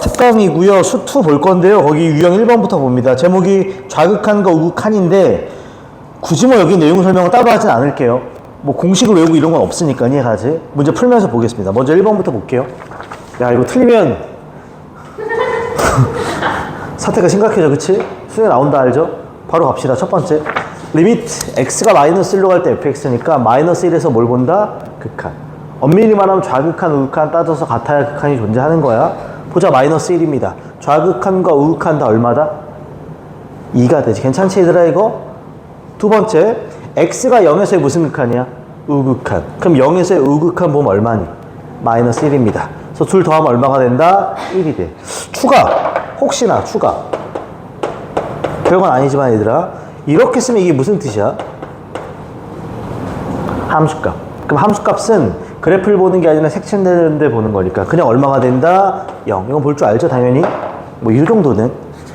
특강이고요. 수2 볼 건데요. 거기 유형 1번부터 봅니다. 제목이 좌극한과 우극한인데 굳이 뭐 여기 내용 설명을 따로 하진 않을게요. 뭐 공식을 외우고 이런 건 없으니까 이해가지. 문제 풀면서 보겠습니다. 먼저 1번부터 볼게요. 야, 이거 틀리면 사태가 심각해져, 그치? 수능에 나온다, 알죠? 바로 갑시다. 첫 번째, 리미트 x가 마이너스 1로 갈 때 fx니까 마이너스 1에서 뭘 본다? 극한. 엄밀히 말하면 좌극한, 우극한 따져서 같아야 극한이 존재하는 거야. 보자, 마이너스 1입니다. 좌극한과 우극한 다 얼마다? 2가 되지. 괜찮지, 얘들아, 이거? 두 번째, x가 0에서의 무슨 극한이야? 우극한. 그럼 0에서의 우극한 보면 얼마니? 마이너스 1입니다. 그래서 둘 더하면 얼마가 된다? 1이 돼. 추가. 혹시나 추가. 별건 아니지만 얘들아, 이렇게 쓰면 이게 무슨 뜻이야? 함수값. 그럼 함수값은 그래프를 보는 게 아니라 색칠되는 데 보는 거니까 그냥 얼마가 된다? 0. 이건 볼 줄 알죠, 당연히? 뭐 이 정도는.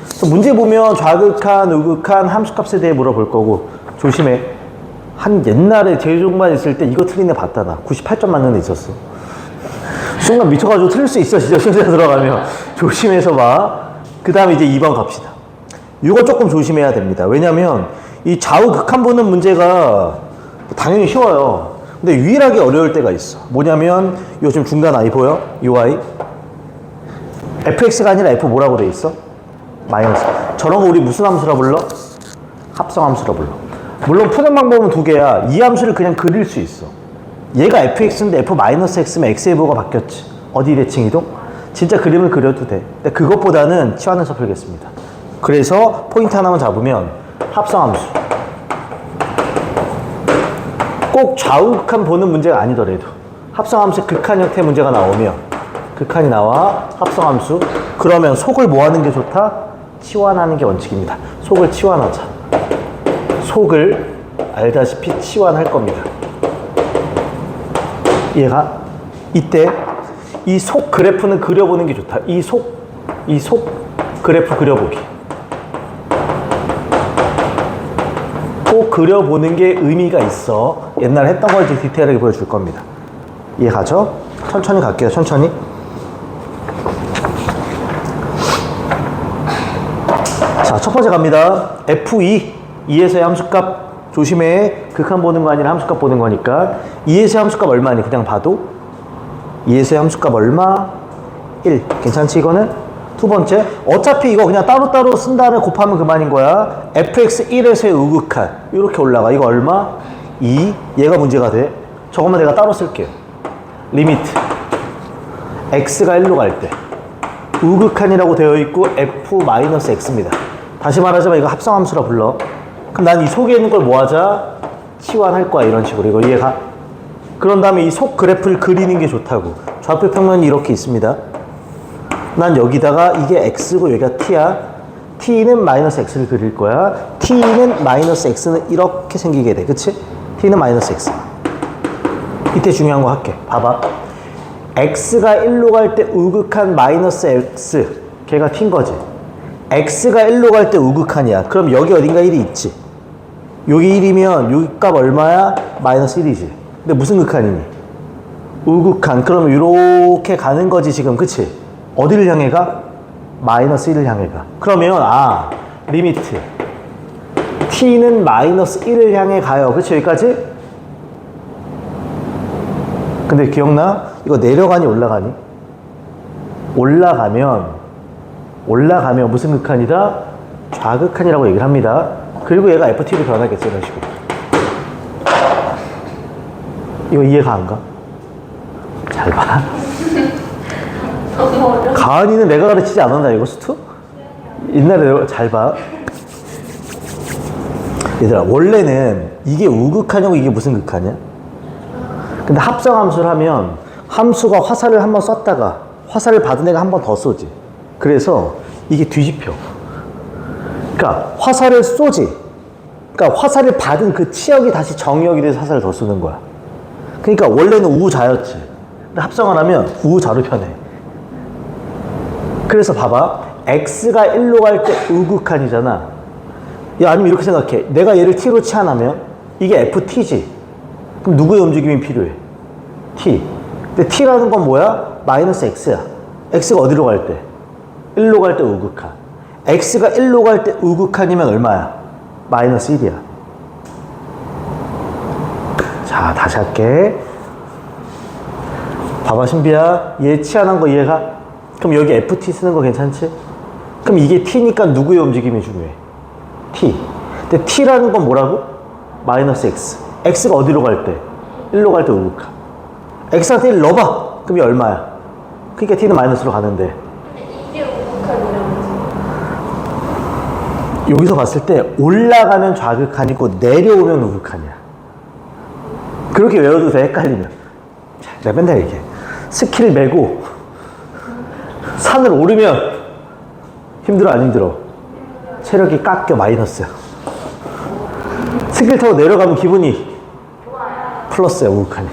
그래서 문제 보면 좌극한, 우극한 함수값에 대해 물어볼 거고, 조심해. 한 옛날에 제일종만 있을 때 이거 틀린 애 봤다, 나. 98점 맞는 애 있었어. 순간 미쳐가지고 틀릴 수 있어, 진짜 순서에 들어가면. 조심해서 봐. 그 다음에 이제 2번 갑시다. 이거 조금 조심해야 됩니다. 왜냐면 이 좌우 극한 보는 문제가 당연히 쉬워요. 근데 유일하게 어려울 때가 있어. 뭐냐면 요 지금 중간 i 보여? 요 i fx가 아니라 f 뭐라고 돼 있어? 마이너스. 저런 거 우리 무슨 함수라 불러? 합성함수라 불러. 물론 푸는 방법은 두 개야. 이 함수를 그냥 그릴 수 있어. 얘가 fx인데 f-x면 x의 부호가 바뀌었지. 어디 대칭 이동? 진짜 그림을 그려도 돼. 근데 그것보다는 치환해서 풀겠습니다. 그래서 포인트 하나만 잡으면 합성함수. 꼭 좌우극한 보는 문제가 아니더라도 합성함수 극한 형태 문제가 나오면 극한이 나와 합성함수. 그러면 속을 뭐 하는 게 좋다? 치환하는 게 원칙입니다. 속을 치환하자. 속을 알다시피 치환할 겁니다. 이해가? 이때 이 속 그래프는 그려보는 게 좋다. 이 속 그래프 그려보기. 꼭 그려보는 게 의미가 있어. 옛날에 했던 걸 이제 디테일하게 보여줄 겁니다. 이해가죠? 천천히 갈게요, 천천히. 자, 첫 번째 갑니다. F2. 2에서의 함수값 조심해. 극한 보는 거 아니라 함수값 보는 거니까. 2에서의 함수값 얼마니? 그냥 봐도 2에서의 함수값 얼마? 1. 괜찮지 이거는? 두 번째, 어차피 이거 그냥 따로따로 쓴 다음에 곱하면 그만인 거야. fx1에서의 우극한 이렇게 올라가. 이거 얼마? 2. 얘가 문제가 돼. 저것만 내가 따로 쓸게요. 리미트 x가 1로 갈 때 우극한이라고 되어 있고 f-x입니다. 다시 말하자면 이거 합성함수라 불러. 그럼 난 이 속에 있는 걸 뭐 하자? 치환할 거야, 이런 식으로. 이거 이해가? 그런 다음에 이 속 그래프를 그리는 게 좋다고. 좌표 평면이 이렇게 있습니다. 난 여기다가 이게 x고 여기가 t야. t는 마이너스 x를 그릴 거야. t는 마이너스 x는 이렇게 생기게 돼. 그치? t는 마이너스 x. 이때 중요한 거 할게. 봐봐. x가 1로 갈 때 우극한 마이너스 x. 걔가 t인 거지. x가 1로 갈 때 우극한이야. 그럼 여기 어딘가 1이 있지. 여기 1이면 여기 값 얼마야? 마이너스 1이지. 근데 무슨 극한이니? 우극한. 그러면 이렇게 가는 거지 지금. 그치? 어디를 향해 가? 마이너스 1을 향해 가. 그러면 리미트 t는 마이너스 1을 향해 가요. 그치? 여기까지? 근데 기억나? 이거 내려가니 올라가니? 올라가면 무슨 극한이다? 좌극한이라고 얘기를 합니다. 그리고 얘가 ft로 변하겠죠, 이런 식으로. 이거 이해가 안 가? 잘 봐. 가은이는 내가 가르치지 않았나, 이거 수투? 옛날에 잘 봐. 얘들아, 원래는 이게 우극한이고 이게 무슨 극한이야? 근데 합성함수를 하면 함수가 화살을 한번 쐈다가 화살을 받은 애가 한 번 더 쏘지. 그래서 이게 뒤집혀. 그러니까 화살을 쏘지. 그러니까 화살을 받은 그 치역이 다시 정역이 돼서 화살을 더 쏘는 거야. 그러니까 원래는 우좌였지. 근데 합성을 하면 우좌로 변해. 그래서 봐봐. x가 1로 갈 때 우극한이잖아. 야, 아니면 이렇게 생각해. 내가 얘를 t로 치환하면 이게 ft지. 그럼 누구의 움직임이 필요해? t. 근데 t라는 건 뭐야? 마이너스 x야. x가 어디로 갈 때? 1로 갈 때 우극한. x가 1로 갈 때 우극한이면 얼마야? 마이너스 1이야. 자, 다시 할게. 봐봐, 신비야. 얘 치환한 거 이해가? 그럼 여기 ft 쓰는 거 괜찮지? 그럼 이게 t니까 누구의 움직임이 중요해? t. 근데 t라는 건 뭐라고? 마이너스 x. x가 어디로 갈 때? 1로 갈 때 우극한. x한테 1 넣어봐. 그럼 이 얼마야? 그러니까 t는 마이너스로 가는데. 이게 우극한이라면서. 여기서 봤을 때 올라가면 좌극한이고 내려오면 우극한이야. 그렇게 외워도 돼, 헷갈리면. 자, 내가 맨날 얘기해. 스키를 메고 산을 오르면 힘들어, 안 힘들어? 체력이 깎여, 마이너스야. 스키를 타고 내려가면 기분이 플러스야, 우극한이.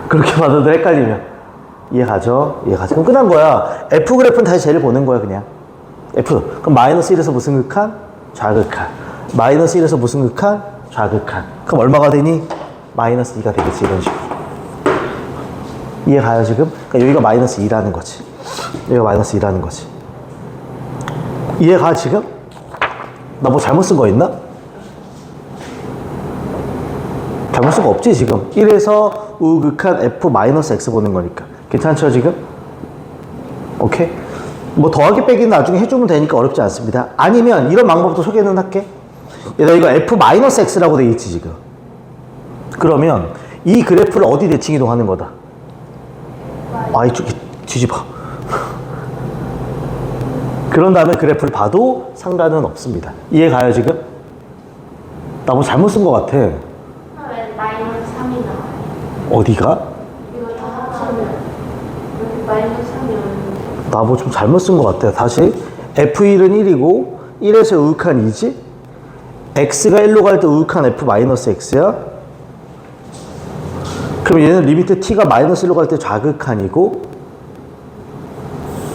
그렇게 받아도 헷갈리면. 이해가죠? 이해가죠? 그럼 끝난 거야. F 그래프는 다시 쟤를 보는 거야, 그냥. F. 그럼 마이너스 1에서 무슨 극한? 좌극한. 마이너스 1에서 무슨 극한? 좌극한. 그럼 얼마가 되니? 마이너스 2가 되겠지, 이런 식으로. 이해가요, 지금? 그러니까 여기가 마이너스 2라는 거지. 여기가 마이너스 2라는 거지. 이해가, 지금? 나 뭐 잘못 쓴 거 있나? 잘못 쓴 거 없지, 지금? 1에서 우극한 F 마이너스 X 보는 거니까. 괜찮죠, 지금? 오케이? 뭐 더하기 빼기는 나중에 해주면 되니까 어렵지 않습니다. 아니면 이런 방법도 소개는 할게. 얘들아, 이거 F 마이너스 X라고 돼 있지, 지금. 그러면 이 그래프를 어디 대칭 이동하는 거다? 아, 이쪽에 뒤집어. 그런 다음에 그래프를 봐도 상관은 없습니다. 이해가요, 지금? 나 뭐 잘못 쓴 거 같아. 왜 마이너스 3이 나와요? 어디가? 이거 다 합치면 여기 마이너스 3이 오는데. 나 뭐 좀 잘못 쓴 것 같아. 다시. F1은 1이고 1에서 우극한 2지? X가 1로 갈 때 우극한 F 마이너스 X야? 그럼 얘는 리미트 T가 마이너스 1로 갈 때 좌극한이고,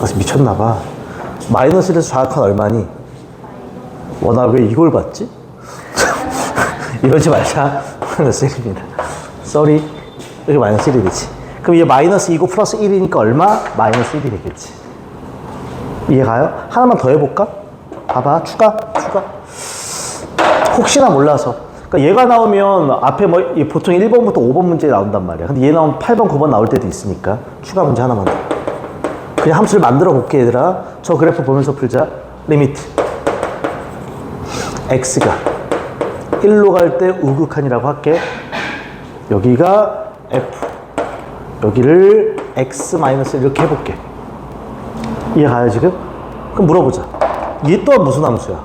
아, 미쳤나봐. 마이너스 1에서 좌극한 얼마니? 나 왜 이걸 봤지? 이러지 말자. 마이너스 1입니다. 쏘리. 여기 마이너스 1이 되지. 그럼 얘 마이너스 2고 플러스 1이니까 얼마? 마이너스 1이 되겠지. 이해가요? 하나만 더 해볼까? 봐봐. 추가. 혹시나 몰라서. 그러니까 얘가 나오면 앞에 뭐 보통 1번부터 5번 문제 나온단 말이야. 근데 얘 나오면 8번, 9번 나올 때도 있으니까 추가 문제 하나만 더. 그냥 함수를 만들어 볼게, 얘들아. 저 그래프 보면서 풀자. 리미트 x가 1로 갈 때 우극한이라고 할게. 여기가 f, 여기를 x-1 이렇게 해볼게. 이해가요, 지금? 그럼 물어보자. 얘 또한 무슨 함수야?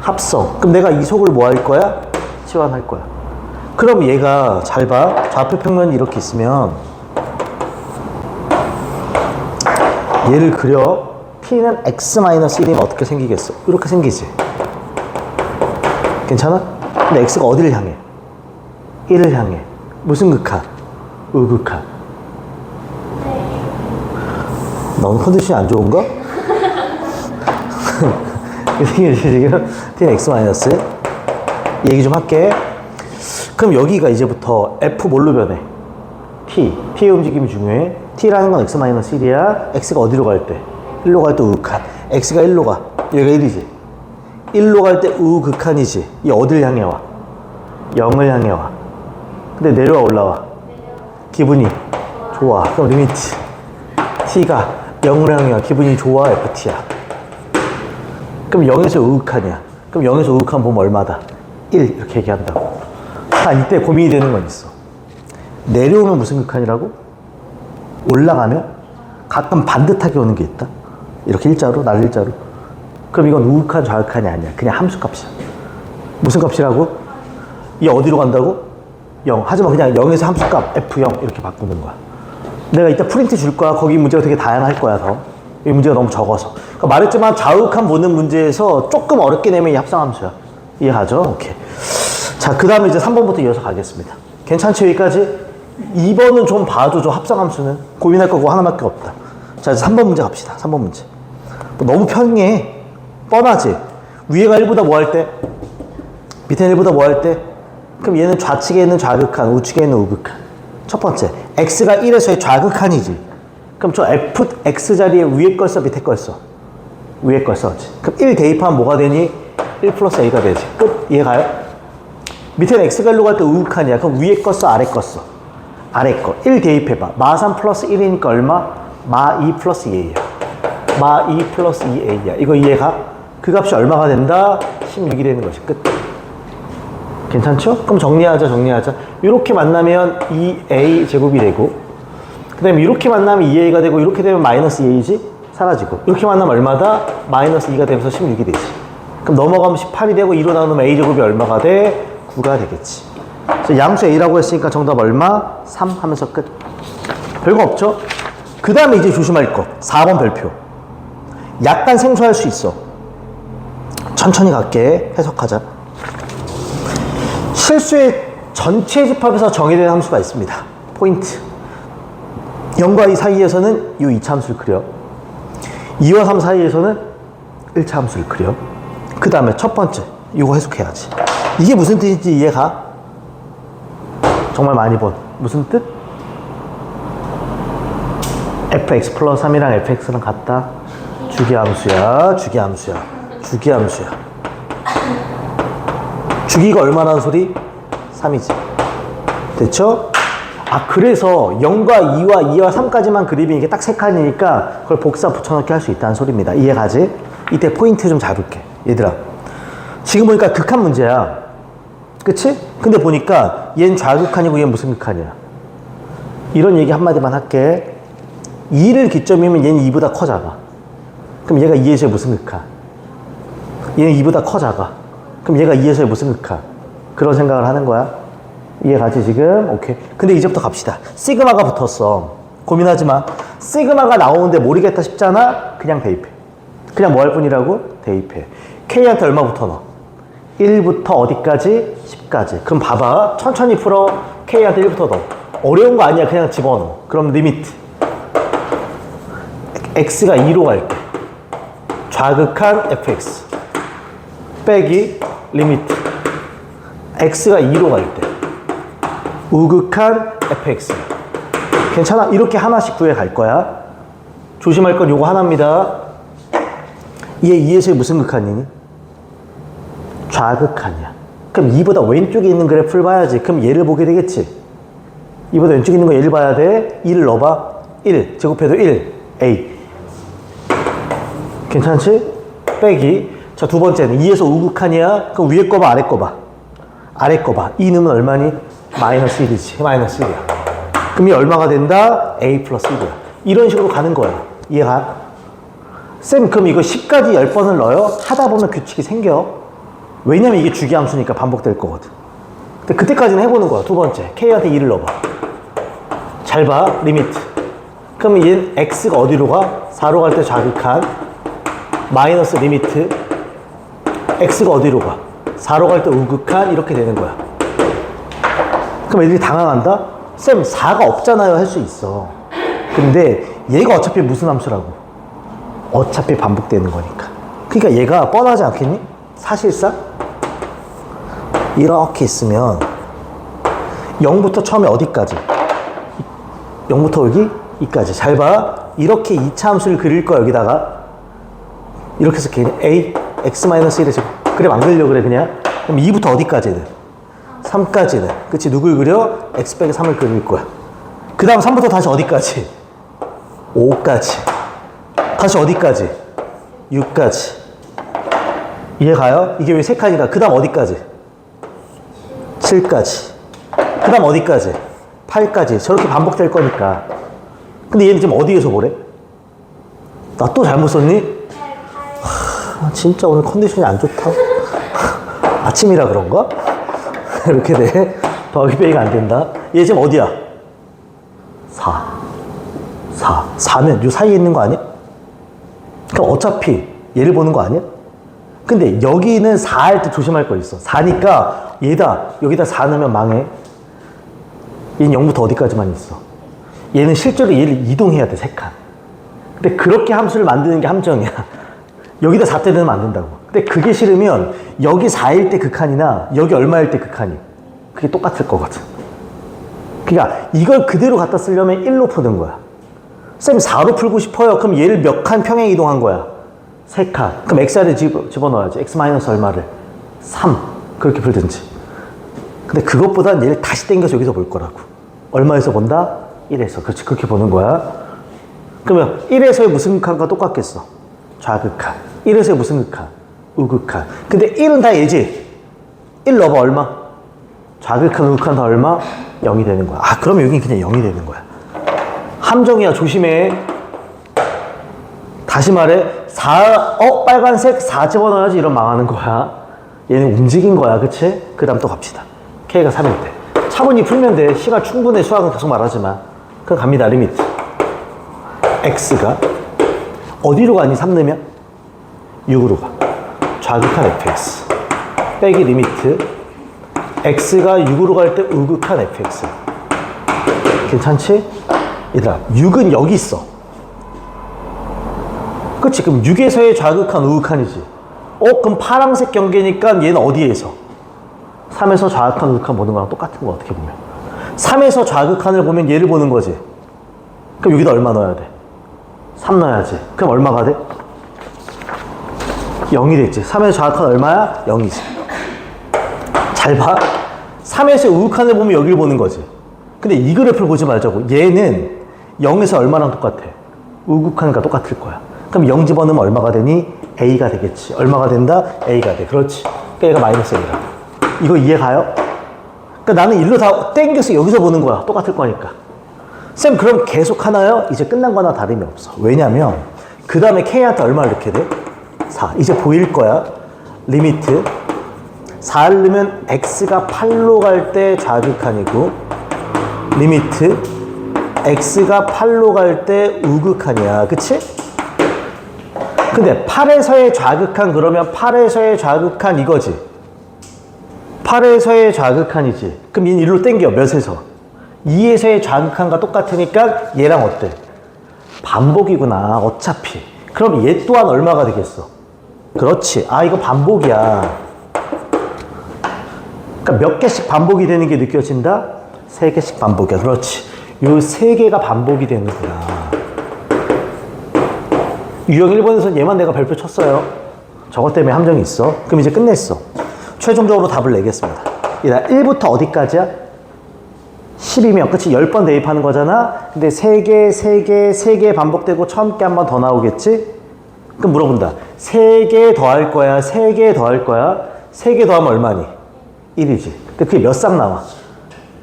합성. 그럼 내가 이 속을 뭐 할 거야? 치환할 거야. 그럼 얘가, 잘 봐. 좌표 평면이 이렇게 있으면 얘를 그려. t는 x-1이면 어떻게 생기겠어? 이렇게 생기지. 괜찮아? 근데 x가 어디를 향해? 1을 향해. 무슨 극한? 우극한. 너는 컨디션이 안 좋은가? 지금 t는 x-. 얘기 좀 할게. 그럼 여기가 이제부터 f 뭘로 변해? t의 움직임이 중요해. t라는 건 x-1이야. x가 어디로 갈 때? 1로 갈 때 우극한. x가 1로 가. 여기가 1이지. 1로 갈 때 우극한이지. 이 어딜 향해 와? 0을 향해 와. 근데 내려와, 올라와? 기분이 좋아. 그럼 리미트 t가 0을 향해 와. 기분이 좋아, ft야. 그럼 0에서 우극한이야. 그럼 0에서 우극한 보면 얼마다? 1 이렇게 얘기한다고. 이때 고민이 되는 건 있어. 내려오면 무슨 극한이라고? 올라가면 가끔 반듯하게 오는 게 있다. 이렇게 일자로, 날일자로. 그럼 이건 우극한, 좌극한이 아니야. 그냥 함수값이야. 무슨 값이라고? 이 어디로 간다고? 0. 하지만 그냥 0에서 함수값 F0 이렇게 바꾸는 거야. 내가 이따 프린트 줄 거야. 거기 문제가 되게 다양할 거야, 더. 이 문제가 너무 적어서. 그러니까 말했지만 좌우극한 보는 문제에서 조금 어렵게 내면 이 합성함수야. 이해하죠? 오케이. 자, 그 다음에 이제 3번부터 이어서 가겠습니다. 괜찮죠, 여기까지? 2번은 좀 봐줘, 저 합성함수는. 고민할 거고 하나밖에 없다. 자, 이제 3번 문제 갑시다. 3번 문제. 뭐 너무 편해. 뻔하지? 위에가 1보다 뭐 할 때? 밑에 1보다 뭐 할 때? 그럼 얘는 좌측에 있는 좌극한, 우측에 있는 우극한. 첫 번째, x가 1에서의 좌극한이지. 그럼 저 fx 자리에 위에 걸 써, 밑에 걸 써? 위에 걸 써지. 그럼 1 대입하면 뭐가 되니? 1 플러스 a가 되지. 끝. 이해가요? 밑에는 x 괄호 갈 때 우극한이야. 그럼 위에 거 써, 아래 거 써? 아래 거. 1 대입해봐. 마 3 플러스 1이니까 얼마? 마 2 플러스 2a야. 마 2 플러스 2a야. 이거 이해가? 그 값이 얼마가 된다? 16이 되는 것이 끝. 괜찮죠? 그럼 정리하자. 이렇게 만나면 2a 제곱이 되고, 그 다음에 이렇게 만나면 2a가 되고, 이렇게 되면 마이너스 2a지? 사라지고. 이렇게 만나면 얼마다? 마이너스 2가 되면서 16이 되지. 그럼 넘어가면 18이 되고, 2로 나누면 a 제곱이 얼마가 돼? 9가 되겠지. 그래서 양수 a라고 했으니까 정답 얼마? 3 하면서 끝. 별거 없죠? 그 다음에 이제 조심할 것. 4번 별표. 약간 생소할 수 있어. 천천히 갈게. 해석하자. 실수의 전체 집합에서 정의된 함수가 있습니다. 포인트. 0과 2 사이에서는 이 2차 함수를 그려. 2와 3 사이에서는 1차 함수를 그려. 그 다음에 첫 번째. 이거 해석해야지. 이게 무슨 뜻인지 이해가? 정말 많이 본. 무슨 뜻? fx 플러스 3이랑 fx랑 같다. 주기함수야. 주기가 얼마라는 소리? 3이지. 됐죠? 아, 그래서 0과 2와 2와 3까지만 그리면 이게 딱 3칸이니까 그걸 복사 붙여넣기 할 수 있다는 소리입니다. 이해가지? 이때 포인트 좀 잡을게. 얘들아. 지금 보니까 극한 문제야. 그치? 근데 보니까 얘는 좌극한이고 얘는 무슨 극한이야? 이런 얘기 한마디만 할게. 2를 기점이면 얘는 2보다 커 작아. 그럼 얘가 2에서의 무슨 극한? 얘는 2보다 커 작아. 그럼 얘가 2에서의 무슨 극한? 그런 생각을 하는 거야. 이해가지 지금? 오케이. 근데 이제부터 갑시다. 시그마가 붙었어. 고민하지 마. 시그마가 나오는데 모르겠다 싶잖아? 그냥 대입해. 그냥 뭐 할 뿐이라고? 대입해. K한테 얼마 붙어 넣어? 1부터 어디까지? 10까지. 그럼 봐봐. 천천히 풀어. K한테 1부터 넣어. 어려운 거 아니야. 그냥 집어넣어. 그럼 리미트. X가 2로 갈 때. 좌극한 fx. 빼기 리미트. X가 2로 갈 때. 우극한 fx. 괜찮아? 이렇게 하나씩 구해 갈 거야. 조심할 건 요거 하나입니다. 얘 2에서의 무슨 극한이니? 좌극한이야. 그럼 2보다 왼쪽에 있는 그래프를 봐야지. 그럼 얘를 보게 되겠지. 2보다 왼쪽에 있는 거 얘를 봐야 돼. 2를 넣어봐. 1 제곱해도 1 a. 괜찮지? 빼기. 자, 두 번째는 2에서 우극한이야. 그럼 위에 거 봐, 아래 거 봐. 아래 거 봐. 2 넣으면 얼마니? 마이너스 1이지. 마이너스 1이야. 그럼 이 얼마가 된다? a 플러스 1이야. 이런 식으로 가는 거야. 이해가? 쌤, 그럼 이거 10까지 10번을 넣어요? 하다 보면 규칙이 생겨. 왜냐면 이게 주기함수니까 반복될 거거든. 근데 그때까지는 해보는 거야. 두 번째. K한테 2를 넣어봐. 잘 봐. 리미트. 그럼 얘는 X가 어디로 가? 4로 갈 때 좌극한. 마이너스 리미트. X가 어디로 가? 4로 갈 때 우극한. 이렇게 되는 거야. 그럼 애들이 당황한다? 쌤, 4가 없잖아요. 할 수 있어. 근데 얘가 어차피 무슨 함수라고? 어차피 반복되는 거니까. 그러니까 얘가 뻔하지 않겠니? 사실상 이렇게 있으면 0부터 처음에 어디까지? 0부터 여기? 이까지. 잘 봐. 이렇게 2차 함수를 그릴 거야. 여기다가 이렇게 해서 걔는 a x-1에 지금 그래 안 그리려고 그래 그냥. 그럼 2부터 어디까지는? 3까지는. 그치? 누굴 그려? x 빼기 3을 그릴 거야. 그 다음 3부터 다시 어디까지? 5까지. 다시 어디까지? 6까지. 이해가요? 이게 왜 3칸이다? 그 다음 어디까지? 7까지. 그 다음 어디까지? 8까지. 저렇게 반복될 거니까. 근데 얘는 지금 어디에서 보래? 나 또 잘못 썼니? 진짜 오늘 컨디션이 안 좋다. 아침이라 그런가? 이렇게 돼. 더하기 빼기가 안 된다. 얘 지금 어디야? 4면 요 사이에 있는 거 아니야? 그럼 어차피 얘를 보는 거 아니야? 근데 여기는 4 할 때 조심할 거 있어. 4니까 얘다. 여기다 4 넣으면 망해. 얘는 0부터 어디까지만 있어. 얘는 실제로 얘를 이동해야 돼. 3칸. 근데 그렇게 함수를 만드는 게 함정이야. 여기다 4대 넣으면 안 된다고. 근데 그게 싫으면 여기 4일 때 극한이나 여기 얼마일 때 극한이 그게 똑같을 거거든. 그러니까 이걸 그대로 갖다 쓰려면 1로 푸는 거야. 쌤 4로 풀고 싶어요. 그럼 얘를 몇 칸 평행 이동한 거야? 3칸. 그럼 x를 집어넣어야지. x 마이너스 얼마를? 3. 그렇게 풀든지. 근데 그것보다는 얘를 다시 당겨서 여기서 볼 거라고. 얼마에서 본다? 1에서. 그렇지. 그렇게 보는 거야. 그러면 1에서의 무슨 극한과 똑같겠어? 좌극한. 1에서의 무슨 극한? 우극한. 근데 1은 다 얘지? 1 넣어봐 얼마? 좌극한, 우극한 다 얼마? 0이 되는 거야. 아, 그러면 여긴 그냥 0이 되는 거야. 함정이야. 조심해. 다시 말해. 빨간색 4 집어넣어야지. 이러면 망하는 거야. 얘는 움직인 거야. 그치? 그 다음 또 갑시다. K가 3일 때. 차분히 풀면 돼. 시간 충분해. 수학은 계속 말하지만. 그럼 갑니다. 리미트. X가 어디로 가니? 3 넣으면? 6으로 가. 좌극한 fx. 빼기 리미트. X가 6으로 갈 때 우극한 fx. 괜찮지? 얘들아, 6은 여기 있어. 그치? 그럼 6에서의 좌극한, 우극한이지. 그럼 파란색 경계니까 얘는 어디에서? 3에서 좌극한, 우극한 보는 거랑 똑같은 거 어떻게 보면. 3에서 좌극한을 보면 얘를 보는 거지. 그럼 여기다 얼마 넣어야 돼? 3 넣어야지. 그럼 얼마가 돼? 0이 됐지. 3에서 좌극한 얼마야? 0이지. 잘 봐. 3에서 우극한을 보면 여기를 보는 거지. 근데 이 그래프를 보지 말자고. 얘는 0에서 얼마랑 똑같아? 우극한과 똑같을 거야. 그럼 0 집어넣으면 얼마가 되니? A가 되겠지. 얼마가 된다? A가 돼. 그렇지. 그러니까 얘가 마이너스 A라. 이거 이해가요? 그러니까 나는 일로 다 땡겨서 여기서 보는 거야. 똑같을 거니까. 쌤, 그럼 계속 하나요? 이제 끝난 거나 다름이 없어. 왜냐면 그 다음에 K한테 얼마를 넣게 돼? 4. 이제 보일 거야. 리미트 4를 넣으면 X가 8로 갈 때 좌극한이고, 리미트 X가 8로 갈 때 우극한이야. 그치? 근데 8에서의 좌극한 그러면 8에서의 좌극한 이거지. 8에서의 좌극한이지. 그럼 얘는 일로 땡겨. 몇에서? 2에서의 좌극한과 똑같으니까 얘랑 어때? 반복이구나. 어차피. 그럼 얘 또한 얼마가 되겠어? 그렇지. 아, 이거 반복이야. 그러니까 몇 개씩 반복이 되는 게 느껴진다? 3개씩 반복이야. 그렇지. 요 3개가 반복이 되는구나. 유형 1번에서는 얘만 내가 별표 쳤어요. 저것 때문에 함정이 있어. 그럼 이제 끝냈어. 최종적으로 답을 내겠습니다. 얘들아, 1부터 어디까지야? 10이면, 그치? 10번 대입하는 거잖아? 근데 3개 반복되고 처음 게 한 번 더 나오겠지? 그럼 물어본다. 3개 더 할 거야? 3개 더 할 거야? 3개 더하면 얼마니? 1이지. 근데 그게 몇 쌍 나와?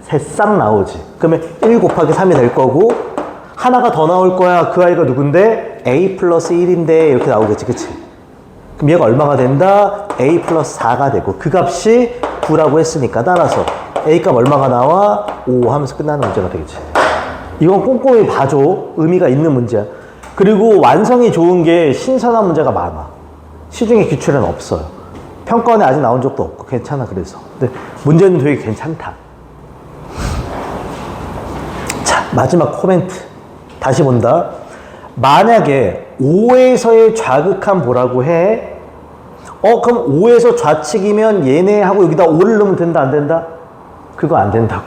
3쌍 나오지. 그러면 1 곱하기 3이 될 거고, 하나가 더 나올 거야. 그 아이가 누군데? A 플러스 1인데 이렇게 나오겠지. 그치? 그럼 얘가 얼마가 된다? A 플러스 4가 되고, 그 값이 9라고 했으니까 따라서 A 값 얼마가 나와? 5 하면서 끝나는 문제가 되겠지. 이건 꼼꼼히 봐줘. 의미가 있는 문제야. 그리고 완성이 좋은 게 신선한 문제가 많아. 시중에 기출에는 없어요. 평가원에 아직 나온 적도 없고 괜찮아. 그래서 근데 문제는 되게 괜찮다. 자, 마지막 코멘트 다시 본다. 만약에 5에서의 좌극한 보라고 해. 그럼 5에서 좌측이면 얘네 하고 여기다 5를 넣으면 된다 안 된다? 그거 안 된다고.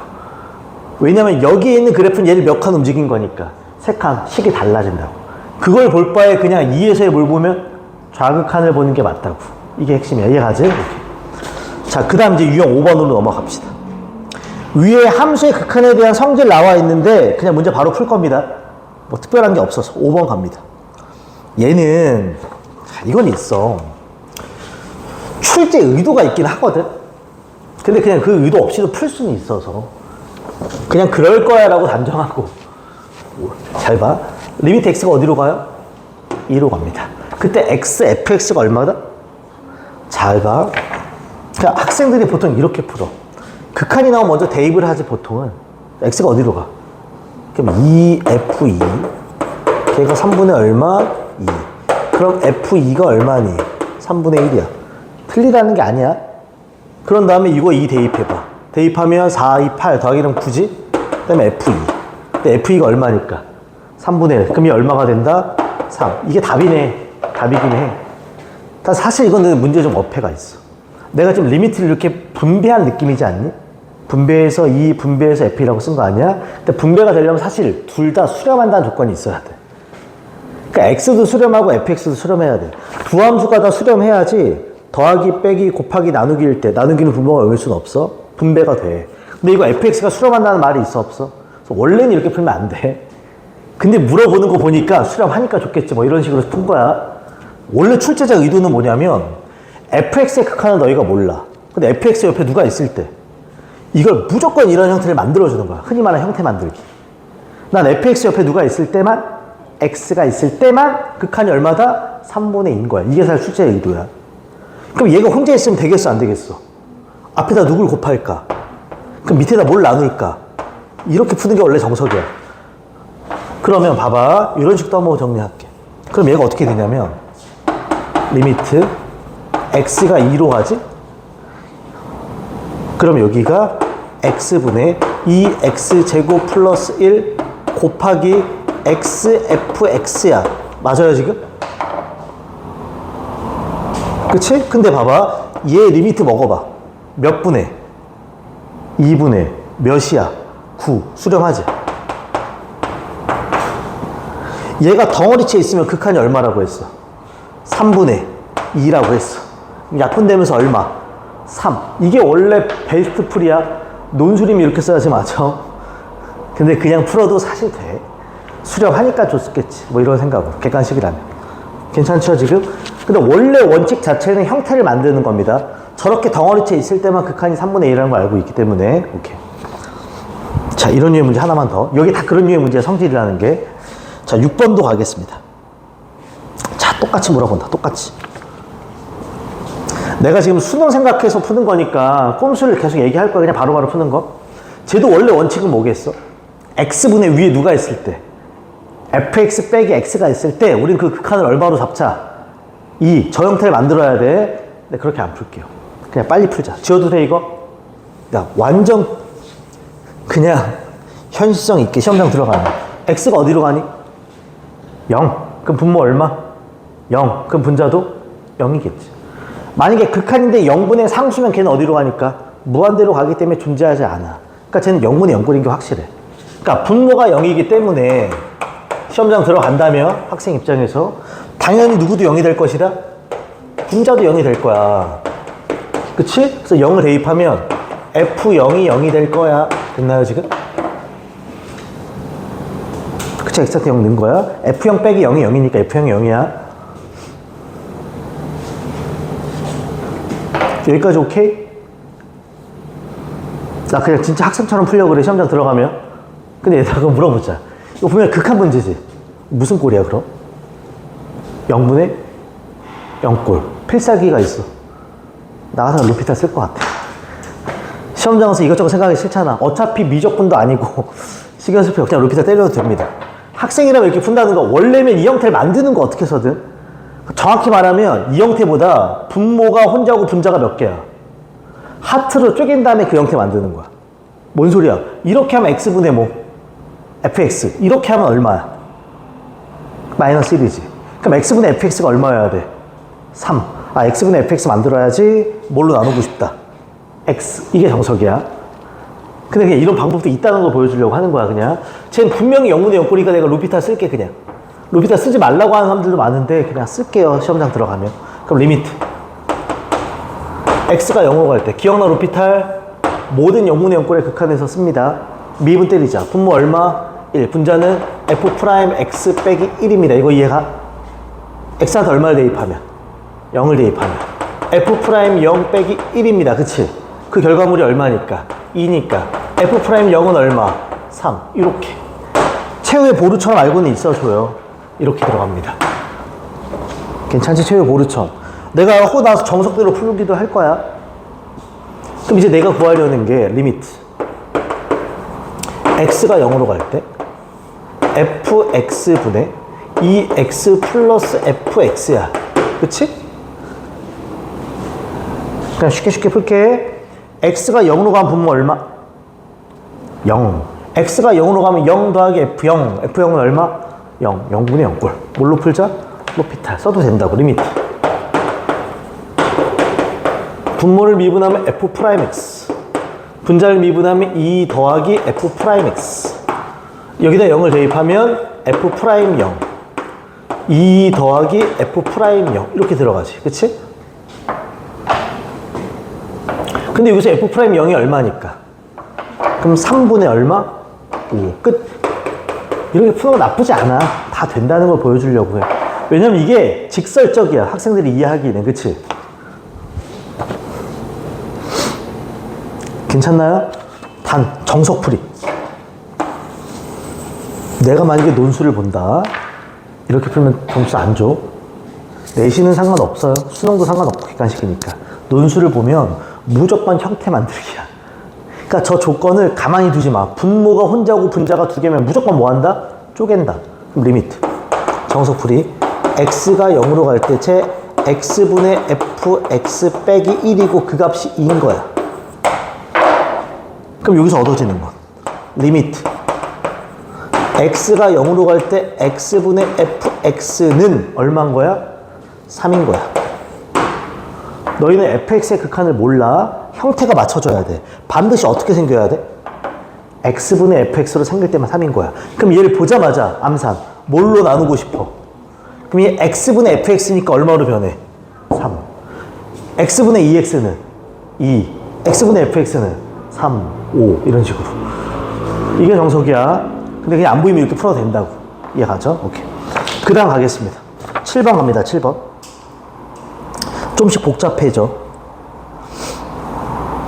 왜냐면 여기에 있는 그래프는 얘를 몇 칸 움직인 거니까 3칸 식이 달라진다고. 그걸 볼 바에 그냥 2에서의 뭘 보면 좌극한을 보는 게 맞다고. 이게 핵심이야. 이해가지? 이렇게. 자, 그 다음 이제 유형 5번으로 넘어갑시다. 위에 함수의 극한에 대한 성질 나와 있는데 그냥 문제 바로 풀 겁니다. 뭐 특별한 게 없어서 5번 갑니다. 얘는 이건 있어. 출제 의도가 있긴 하거든. 근데 그냥 그 의도 없이도 풀 수는 있어서 그냥 그럴 거야 라고 단정하고. 잘 봐. 리미트 x가 어디로 가요? 2로 갑니다. 그때 x, fx가 얼마다? 잘 봐. 그러니까 학생들이 보통 이렇게 풀어. 극한이 나오면 먼저 대입을 하지 보통은. x가 어디로 가? 그럼 2f2 걔가 3분의 얼마? 2. 그럼 f2가 얼마니? 3분의 1이야. 틀리다는 게 아니야. 그런 다음에 이거 2 대입해봐. 대입하면 4, 2, 8 더하기는 9지? 그 다음에 f2. 근데 f2가 얼마니까? 3분의 1. 그럼 이 얼마가 된다? 3. 이게 답이네. 답이긴 해. 사실 이건 문제 좀 어폐가 있어. 내가 지금 리미트를 이렇게 분배한 느낌이지 않니? 분배해서 2, 분배해서 f라고 쓴 거 아니야? 근데 분배가 되려면 사실 둘 다 수렴한다는 조건이 있어야 돼. 그러니까 x도 수렴하고 fx도 수렴해야 돼. 두 함수가 다 수렴해야지 더하기, 빼기, 곱하기, 나누기일 때 나누기는 분모가 0일 수는 없어. 분배가 돼. 근데 이거 fx가 수렴한다는 말이 있어 없어? 그래서 원래는 이렇게 풀면 안 돼. 근데 물어보는 거 보니까 수렴하니까 좋겠지 뭐 이런 식으로 푼 거야. 원래 출제자 의도는 뭐냐면 fx의 극한은 너희가 몰라. 근데 fx 옆에 누가 있을 때 이걸 무조건 이런 형태를 만들어주는 거야. 흔히 말하는 형태 만들기. 난 fx 옆에 누가 있을 때만 x가 있을 때만 극한이 얼마다? 3분의 2인 거야. 이게 사실 출제의 의도야. 그럼 얘가 혼자 있으면 되겠어 안 되겠어? 앞에다 누굴 곱할까? 그럼 밑에다 뭘 나눌까? 이렇게 푸는 게 원래 정석이야. 그러면 봐봐. 이런 식도 한번 정리할게. 그럼 얘가 어떻게 되냐면 리미트 x가 2로 가지? 그럼 여기가 x분의 2x제곱 플러스 1 곱하기 xfx야. 맞아요 지금? 그치? 근데 봐봐. 얘 리미트 먹어봐. 몇 분의? 2분의 몇이야? 9. 수렴하지? 얘가 덩어리째 있으면 극한이 얼마라고 했어? 3분의 2라고 했어. 약분되면서 얼마? 3. 이게 원래 베스트 풀이야. 논술이면 이렇게 써야지 맞아. 근데 그냥 풀어도 사실 돼. 수렴하니까 좋겠지. 뭐 이런 생각으로. 객관식이라면. 괜찮죠 지금? 근데 원래 원칙 자체는 형태를 만드는 겁니다. 저렇게 덩어리째 있을 때만 극한이 3분의 1이라는 걸 알고 있기 때문에 오케이. 자, 이런 류의 문제 하나만 더. 여기 다 그런 류의 문제야, 성질이라는 게. 자, 6번도 가겠습니다. 자, 똑같이 물어본다. 똑같이. 내가 지금 수능 생각해서 푸는 거니까 꼼수를 계속 얘기할 거야. 그냥 바로바로 푸는 거. 쟤도 원래 원칙은 뭐겠어? x분의 위에 누가 있을 때? fx 빼기 x가 있을 때 우린 그 극한을 얼마로 잡자? 2. 저 형태를 만들어야 돼. 근데 그렇게 안 풀게요. 그냥 빨리 풀자. 지워도 돼 이거? 야, 완전 그냥 현실성 있게 시험장 들어가는. x가 어디로 가니? 0. 그럼 분모 얼마? 0. 그럼 분자도 0이겠지. 만약에 극한인데 0분의 상수면 걔는 어디로 가니까? 무한대로 가기 때문에 존재하지 않아. 그러니까 쟤는 0분의 0꼴인 게 확실해. 그러니까 분모가 0이기 때문에 시험장 들어간다면 학생 입장에서 당연히 누구도 0이 될 것이다? 분자도 0이 될 거야. 그치? 그래서 0을 대입하면 F0이 0이 될 거야. 됐나요 지금? 그치? X한테 0 넣은 거야. F0 빼기 0이 0이니까 F0이 0이야. 여기까지 오케이? 나 그냥 진짜 학생처럼 풀려고 그래 시험장 들어가면. 근데 얘들아 그럼 물어보자. 이거 보면 극한 문제지. 무슨 꼴이야 그럼? 0분의 0꼴. 필살기가 있어. 나 같으면 루피타 쓸 것 같아. 시험장에서 이것저것 생각하기 싫잖아. 어차피 미적분도 아니고 시간수 필요 그냥 루피타 때려도 됩니다. 학생이라면 이렇게 푼다는 거 원래면 이 형태를 만드는 거 어떻게 해서든 정확히 말하면 이 형태보다 분모가 혼자고 분자가 몇 개야? 하트로 쪼갠 다음에 그 형태 만드는 거야. 뭔 소리야? 이렇게 하면 x분의 뭐? fx. 이렇게 하면 얼마야? 마이너스 1이지. 그럼 x분의 fx가 얼마여야 돼? 3. 아, x분의 fx 만들어야지 뭘로 나누고 싶다. x. 이게 정석이야. 근데 그냥 이런 방법도 있다는 걸 보여주려고 하는 거야, 그냥. 쟤는 분명히 0분의 0꼴이니까 내가 루피타 쓸게, 그냥. 루피타 쓰지 말라고 하는 사람들도 많은데 그냥 쓸게요, 시험장 들어가면. 그럼 리미트. x가 0으로 갈 때. 기억나, 루피탈? 모든 0분의 0꼴의 극한에서 씁니다. 미분 때리자. 분모 얼마? 1. 분자는 f'x 빼기 1입니다. 이거 이해가? x한테 얼마를 대입하면? 0을 대입하면. f'0 빼기 1입니다. 그치? 그 결과물이 얼마니까? 2니까. f'0은 얼마? 3. 이렇게. 최후의 보루처럼 알고는 있어줘요. 이렇게 들어갑니다. 괜찮지? 최후의 보루처럼. 내가 하고 나서 정석대로 풀기도 할 거야. 그럼 이제 내가 구하려는 게 리미트. x가 0으로 갈 때 fx분의 2x 플러스 fx야. 그치? 그냥 쉽게 풀게. x가 0으로 가면 분모 얼마? 0. x가 0으로 가면 0 더하기 f0. f0은 얼마? 0. 0분의 0꼴. 뭘로 풀자? 로피탈. 써도 된다고. 리미트. 분모를 미분하면 f'x. 분자를 미분하면 2 더하기 f'x. 여기다 0을 대입하면 f'0. 2 더하기 f 프라임 0 이렇게 들어가지. 그치? 근데 여기서 f 프라임 0이 얼마니까? 그럼 3분의 얼마? 5. 끝. 이렇게 푸는 거 나쁘지 않아. 다 된다는 걸 보여주려고 해. 왜냐면 이게 직설적이야. 학생들이 이해하기에는. 그치? 괜찮나요? 단, 정석풀이. 내가 만약에 논술을 본다. 이렇게 풀면 점수 안 줘. 내신은 상관없어요. 수능도 상관없고 객관식이니까. 논술을 보면 무조건 형태 만들기야. 그러니까 저 조건을 가만히 두지 마. 분모가 혼자고 분자가 두 개면 무조건 뭐 한다? 쪼갠다. 그럼 리미트. 정석풀이. x가 0으로 갈 때 제 x분의 fx 빼기 1이고 그 값이 2인 거야. 그럼 여기서 얻어지는 건 리미트. x가 0으로 갈 때 x분의 fx는 얼마인 거야? 3인 거야. 너희는 fx의 극한을 몰라. 형태가 맞춰져야 돼. 반드시 어떻게 생겨야 돼? x분의 fx로 생길 때만 3인 거야. 그럼 얘를 보자마자 암산. 뭘로 나누고 싶어? 그럼 이 x분의 fx니까 얼마로 변해? 3. x분의 2x는 2. x분의 fx는 3, 5 이런 식으로. 이게 정석이야. 근데 그냥 안 보이면 이렇게 풀어도 된다고. 이해가죠? 오케이. 그 다음 가겠습니다. 7번 갑니다. 7번. 좀씩 복잡해져.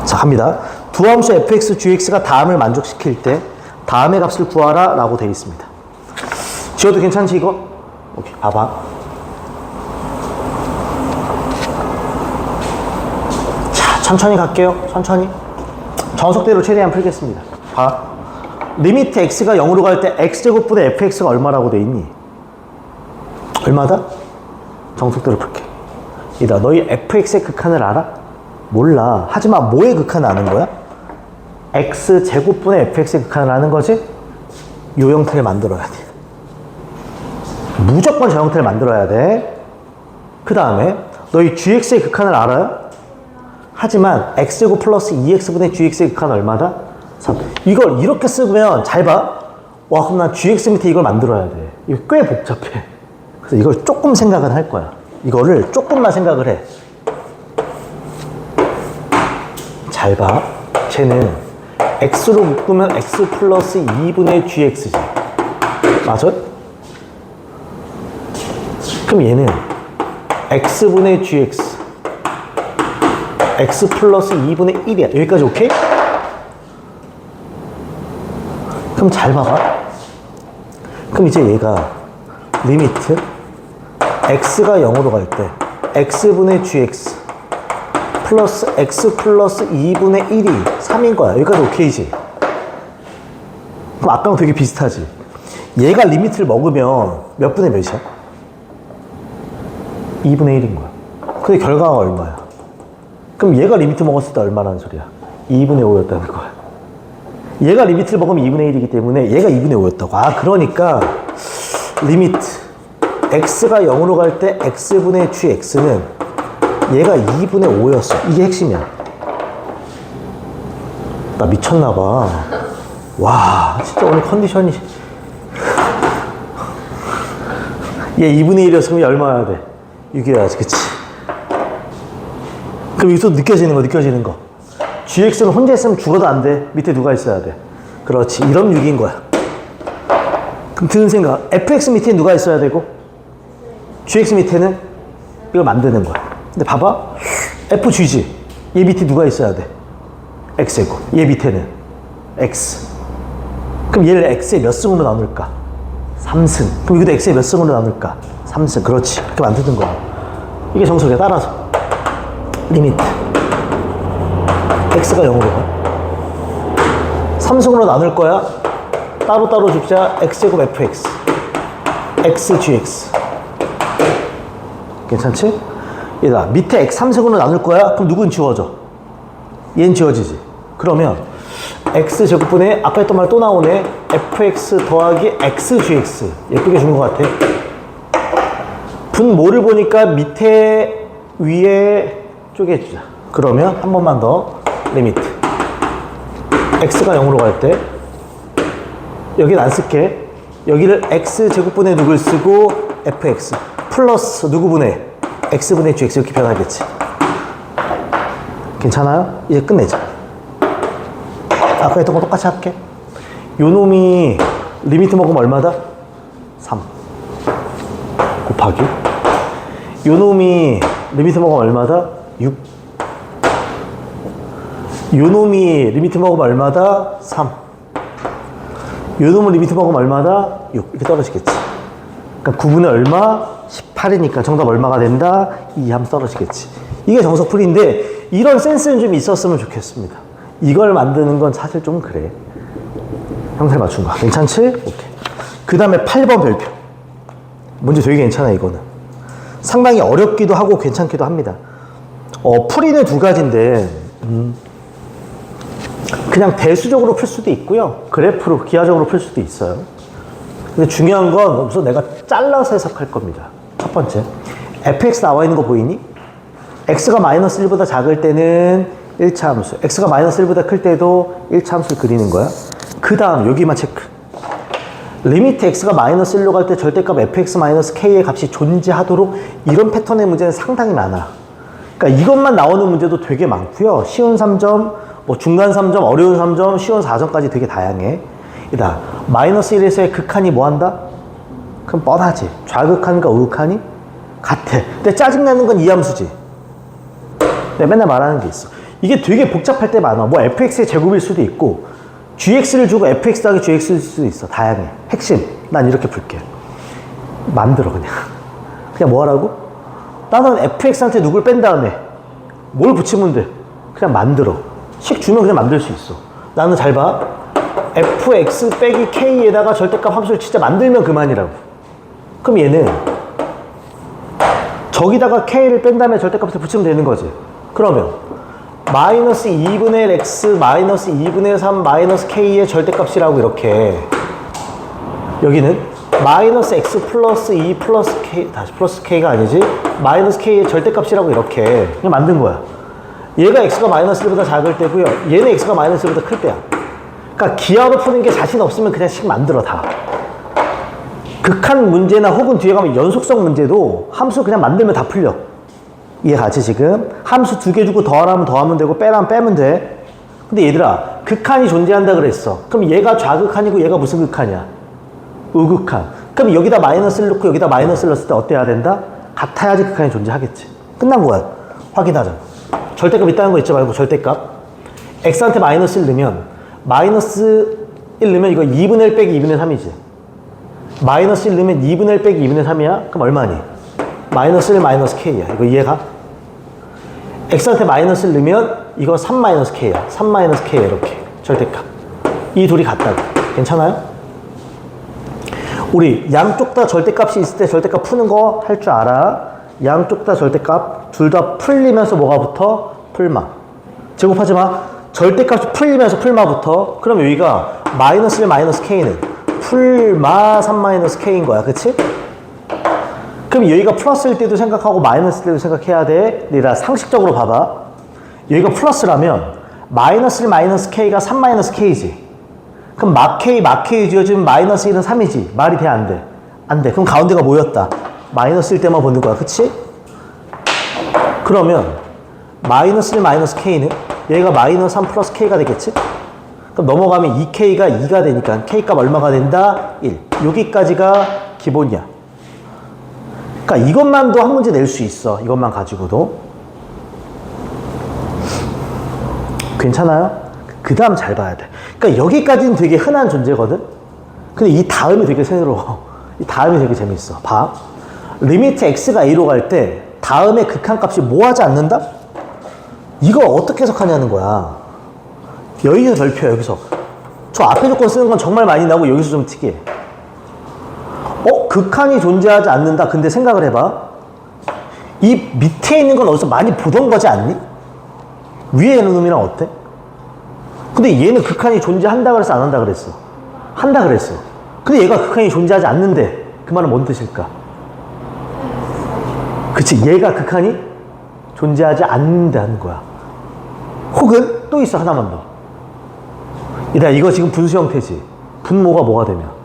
자, 갑니다. 두 함수 fx, gx가 다음을 만족시킬 때 다음의 값을 구하라 라고 되어 있습니다. 지워도 괜찮지 이거? 오케이. 봐봐. 자, 천천히 갈게요. 천천히. 정석대로 최대한 풀겠습니다. 봐. 리미트 x가 0으로 갈 때 x제곱분의 fx가 얼마라고 돼 있니? 얼마다? 정석대로 풀게. 이다. 너희 fx의 극한을 알아? 몰라. 하지만 뭐의 극한을 아는 거야? x제곱분의 fx의 극한을 아는 거지? 요 형태를 만들어야 돼. 무조건 저 형태를 만들어야 돼. 그 다음에 너희 gx의 극한을 알아요? 하지만 x제곱 플러스 2x분의 gx의 극한은 얼마다? 3. 이걸 이렇게 쓰면 잘 봐. 와, 그럼 난 gx 밑에 이걸 만들어야 돼. 이거 꽤 복잡해. 그래서 이걸 조금 생각은 할 거야. 이거를 조금만 생각을 해. 잘 봐. 쟤는 x로 묶으면 x 플러스 2분의 gx지. 맞아? 그럼 얘는 x분의 gx x 플러스 2분의 1이야. 여기까지 오케이? 그럼 잘 봐봐. 그럼 이제 얘가 리미트 x가 0으로 갈 때 x분의 gx 플러스 x 플러스 2분의 1이 3인 거야. 여기까지 오케이지? 그럼 아까랑 되게 비슷하지? 얘가 리미트를 먹으면 몇 분의 몇이야? 2분의 1인 거야. 근데 결과가 얼마야? 그럼 얘가 리미트 먹었을 때 얼마라는 소리야? 2분의 5였다는 거야. 얘가 리미트를 먹으면 2분의 1이기 때문에 얘가 2분의 5였다고. 아, 그러니까 리미트 x가 0으로 갈 때 x분의 gx는 얘가 2분의 5였어. 이게 핵심이야. 나 미쳤나 봐. 와, 진짜 오늘 컨디션이. 얘 2분의 1이었으면 얼마여야 돼? 6이어야지, 그치? 그럼 여기서 느껴지는 거. gx는 혼자 있으면 죽어도 안 돼. 밑에 누가 있어야 돼. 그렇지. 이런 6인 거야. 그럼 드는 생각. fx 밑에 누가 있어야 되고, gx 밑에는 이걸 만드는 거야. 근데 봐봐. fg지. 얘 밑에 누가 있어야 돼? x이고. 얘 밑에는 x. 그럼 얘를 x의 몇 승으로 나눌까? 3승. 그럼 이것도 x의 몇 승으로 나눌까? 3승. 그렇지. 그렇게 만드는 거야. 이게 정석이야. 따라서. 리미트. x가 0으로 가. 3승으로 나눌 거야. 따로따로 줍자. x제곱 fx. x gx. 괜찮지? 얘다. 밑에 x 3승으로 나눌 거야. 그럼 누군 지워져? 얘는 지워지지. 그러면 x제곱분의 아까 했던 말 또 나오네. fx 더하기 x gx. 예쁘게 준 것 같아. 분모를 보니까 밑에 위에 쪼개주자. 그러면 한 번만 더. 리미트 x가 0으로 갈 때 여기는 안 쓸게. 여기를 x제곱분의 누굴 쓰고 fx 플러스 누구분의 x분의 gx 이렇게 변하겠지. 괜찮아요? 이제 끝내자. 아까 했던 거 똑같이 할게. 요 놈이 리미트 먹으면 얼마다? 3 곱하기 요 놈이 리미트 먹으면 얼마다? 6. 요 놈이 리미트 먹으면 얼마다? 3. 요 놈은 리미트 먹으면 얼마다? 6. 이렇게 떨어지겠지. 그러니까 9분의 얼마? 18이니까 정답 얼마가 된다? 2 하면 떨어지겠지. 이게 정석풀이인데 이런 센스는 좀 있었으면 좋겠습니다. 이걸 만드는 건 사실 좀 그래. 형태를 맞춘 거. 괜찮지? 오케이. 그 다음에 8번 별표. 문제 되게 괜찮아, 이거는. 상당히 어렵기도 하고 괜찮기도 합니다. 풀이는 두 가지인데, 그냥 대수적으로 풀 수도 있고요. 그래프로, 기하적으로 풀 수도 있어요. 근데 중요한 건 우선 내가 잘라서 해석할 겁니다. 첫 번째. fx 나와 있는 거 보이니? x가 마이너스 1보다 작을 때는 1차 함수, x가 마이너스 1보다 클 때도 1차 함수를 그리는 거야. 그 다음 여기만 체크. 리미트 x가 마이너스 1로 갈 때 절대값 fx 마이너스 k의 값이 존재하도록 이런 패턴의 문제는 상당히 많아. 그러니까 이것만 나오는 문제도 되게 많고요. 쉬운 3점, 뭐 중간 3점, 어려운 3점, 쉬운 4점까지 되게 다양해. 이다 마이너스 1에서의 극한이 뭐 한다? 그럼 뻔하지. 좌극한과 우극한이 같아. 근데 짜증나는 건 이 함수지. 내가 맨날 말하는 게 있어. 이게 되게 복잡할 때 많아. 뭐 fx의 제곱일 수도 있고 gx를 주고 fx 더하기 gx일 수도 있어. 다양해. 핵심 난 이렇게 풀게. 만들어 그냥 뭐 하라고? 나는 fx한테 누굴 뺀 다음에 뭘 붙이면 돼? 그냥 만들어. 식 주면 그냥 만들 수 있어. 나는 잘 봐. fx 빼기 k에다가 절대값 함수를 진짜 만들면 그만이라고. 그럼 얘는 저기다가 k를 뺀 다음에 절대값을 붙이면 되는 거지. 그러면 마이너스 2분의 1 x 마이너스 2분의 3 마이너스 k의 절대값이라고 이렇게 여기는 마이너스 x 플러스 2 플러스 k 다시 플러스 k가 아니지 마이너스 k의 절대값이라고 이렇게 그냥 만든 거야. 얘가 x가 마이너스 1보다 작을 때고요. 얘는 x가 마이너스 1보다 클 때야. 그러니까 기하로 푸는 게 자신 없으면 그냥 식 만들어 다. 극한 문제나 혹은 뒤에 가면 연속성 문제도 함수 그냥 만들면 다 풀려. 이해가지 지금? 함수 2개 주고 더하라면 더하면 되고 빼라면 빼면 돼. 근데 얘들아 극한이 존재한다 그랬어. 그럼 얘가 좌극한이고 얘가 무슨 극한이야? 우극한. 그럼 여기다 마이너스 1 넣고 여기다 마이너스 1 넣었을 때 어때야 된다? 같아야지 극한이 존재하겠지. 끝난 거야. 확인하자. 절대값 있다는 거 잊지 말고 절대값. x한테 마이너스 1 넣으면 마이너스 1 넣으면 이거 2분의 1 빼기 2분의 3이지. 마이너스 1 넣으면 2분의 1 빼기 2분의 3이야? 그럼 얼마니? 마이너스 1 마이너스 k야. 이거 이해가? x한테 마이너스 1 넣으면 이거 3 마이너스 k야. 3 마이너스 k 이렇게 절대값. 이 둘이 같다고. 괜찮아요? 우리 양쪽 다 절대값이 있을 때 절대값 푸는 거 할 줄 알아? 양쪽 다 절대값 둘 다 풀리면서 뭐가 붙어? 풀마. 제곱하지 마. 절대값이 풀리면서 풀마부터. 그럼 여기가 마이너스 1 마이너스 k는 풀마 3 마이너스 k인 거야. 그치? 그럼 여기가 플러스일 때도 생각하고 마이너스일 때도 생각해야 돼. 얘들아 상식적으로 봐봐. 여기가 플러스라면 마이너스 1 마이너스 k가 3 마이너스 k지. 그럼 막 k 지어지면 마이너스 1은 3이지. 말이 돼 안 돼? 안 돼. 그럼 가운데가 뭐였다? 마이너스일 때만 보는 거야. 그치? 그러면 마이너스 1 마이너스 k는 얘가 마이너스 3 플러스 k가 되겠지? 그럼 넘어가면 2k가 2가 되니까 k값 얼마가 된다? 1. 여기까지가 기본이야. 그러니까 이것만도 한 문제 낼 수 있어. 이것만 가지고도. 괜찮아요? 그 다음 잘 봐야 돼. 그러니까 여기까지는 되게 흔한 존재거든? 근데 이 다음이 되게 새로워. 이 다음이 되게 재밌어. 봐. 리미트 x가 a로 갈 때 다음에 극한값이 뭐 하지 않는다? 이거 어떻게 해석하냐는 거야. 여기서 별표야. 여기서. 저 앞에 조건 쓰는 건 정말 많이 나오고 여기서 좀 특이해. 극한이 존재하지 않는다. 근데 생각을 해봐. 이 밑에 있는 건 어디서 많이 보던 거지 않니? 위에 있는 놈이랑 어때? 근데 얘는 극한이 존재한다 그랬어? 안 한다 그랬어? 한다 그랬어. 근데 얘가 극한이 존재하지 않는데 그 말은 뭔 뜻일까? 그치, 얘가 극한이 존재하지 않는다는 거야. 혹은 또 있어, 하나만 더. 이거 지금 분수 형태지. 분모가 뭐가 되면?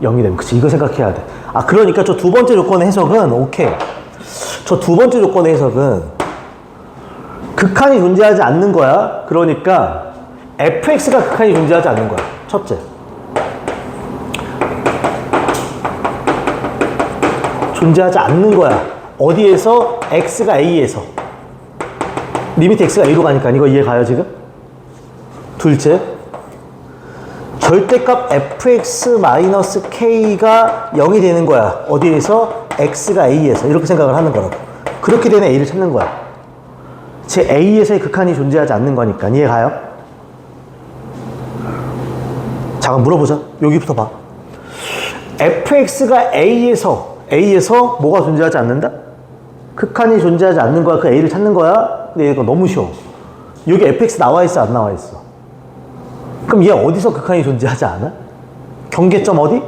0이 되면. 그치, 이거 생각해야 돼. 아, 그러니까 저 두 번째 조건의 해석은 오케이. 저 두 번째 조건의 해석은 극한이 존재하지 않는 거야. 그러니까 fx가 극한이 존재하지 않는 거야. 첫째. 존재하지 않는 거야. 어디에서? x가 a에서. 리미트 x가 a로 가니까 이거 이해 가요 지금? 둘째. 절대값 fx-k가 0이 되는 거야. 어디에서? x가 a에서. 이렇게 생각을 하는 거라고. 그렇게 되는 a를 찾는 거야. 제 a에서의 극한이 존재하지 않는 거니까. 이해 가요? 잠깐 물어보자. 여기부터 봐. fx가 a에서 뭐가 존재하지 않는다? 극한이 존재하지 않는 거야. 그 a를 찾는 거야. 근데 이거 너무 쉬워. 여기 fx 나와 있어, 안 나와 있어? 그럼 얘 어디서 극한이 존재하지 않아? 경계점 어디?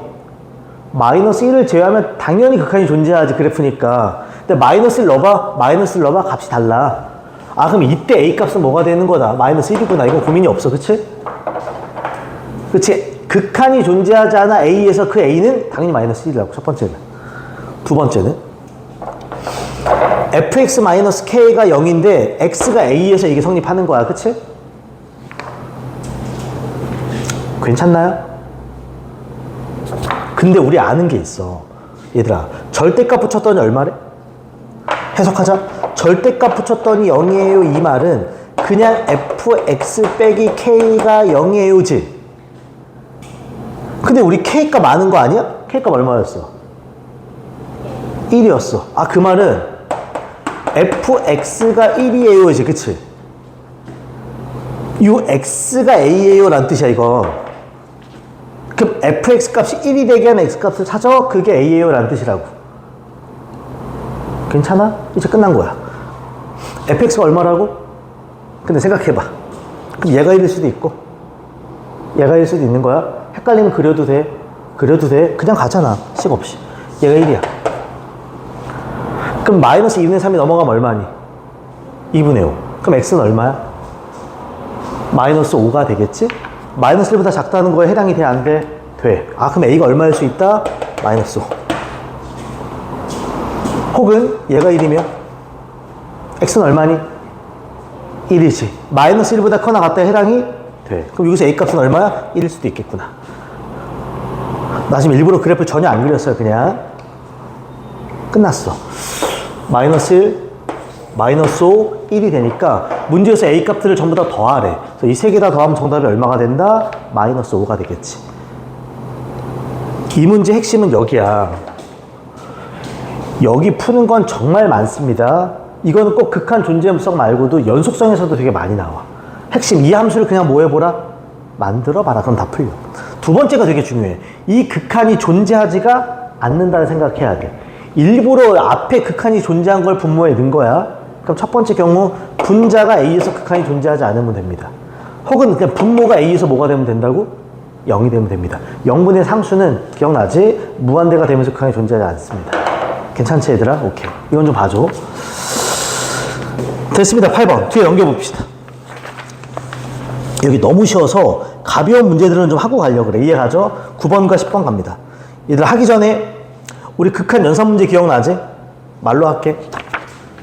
마이너스 1을 제외하면 당연히 극한이 존재하지, 그래프니까. 근데 마이너스를 넣어봐. 값이 달라. 아, 그럼 이때 a 값은 뭐가 되는 거다? 마이너스 1이구나. 이건 고민이 없어, 그치? 그치? 극한이 존재하지 않아 a에서 그 a는 당연히 마이너스 1이라고, 첫 번째는. 두 번째는 fx-k가 0인데 x가 a에서 이게 성립하는 거야, 그치? 괜찮나요? 근데 우리 아는 게 있어. 얘들아, 절대값 붙였더니 얼마래? 해석하자. 절대값 붙였더니 0이에요 이 말은 그냥 fx-k가 0이에요지. 근데 우리 k값 많은 거 아니야? k값 얼마였어? 1이었어. 아, 그 말은 fx가 1이에요지, 그치? 요 x가 a예요 라는 뜻이야 이거. 그럼 fx 값이 1이 되게 하는 x 값을 찾아. 그게 a예요 라는 뜻이라고. 괜찮아? 이제 끝난 거야. fx가 얼마라고? 근데 생각해봐. 그럼 얘가 1일 수도 있고 얘가 1일 수도 있는 거야. 헷갈리면 그려도 돼. 그냥 가잖아, 식 없이. 얘가 1이야. 그럼 마이너스 2분의 3이 넘어가면 얼마니? 2분의 5. 그럼 x는 얼마야? 마이너스 5가 되겠지? 마이너스 1보다 작다는 거에 해당이 돼, 안 돼? 돼. 아, 그럼 a가 얼마일 수 있다? 마이너스 5. 혹은 얘가 1이면 x는 얼마니? 1이지. 마이너스 1보다 커나 같다 해당이 돼. 그럼 여기서 a 값은 얼마야? 1일 수도 있겠구나. 나 지금 일부러 그래프 전혀 안 그렸어요. 그냥 끝났어. 마이너스 1, 마이너스 5, 1이 되니까 문제에서 a 값들을 전부 다 더하래. 그래서 이 세 개 다 더하면 정답이 얼마가 된다? 마이너스 5가 되겠지. 이 문제 핵심은 여기야. 여기 푸는 건 정말 많습니다. 이거는 꼭 극한 존재성 말고도 연속성에서도 되게 많이 나와. 핵심, 이 함수를 그냥 뭐 해보라? 만들어봐라. 그럼 다 풀려. 두 번째가 되게 중요해. 이 극한이 존재하지가 않는다는 생각해야 돼. 일부러 앞에 극한이 존재한 걸 분모에 넣은 거야. 그럼 첫 번째 경우 분자가 a에서 극한이 존재하지 않으면 됩니다. 혹은 그냥 분모가 a에서 뭐가 되면 된다고? 0이 되면 됩니다. 0분의 상수는 기억나지? 무한대가 되면서 극한이 존재하지 않습니다. 괜찮지 얘들아? 오케이. 이건 좀 봐줘. 됐습니다. 8번. 뒤에 넘겨봅시다. 여기 너무 쉬워서 가벼운 문제들은 좀 하고 가려고 그래. 이해가죠? 9번과 10번 갑니다. 얘들 하기 전에 우리 극한 연산 문제 기억나지? 말로 할게.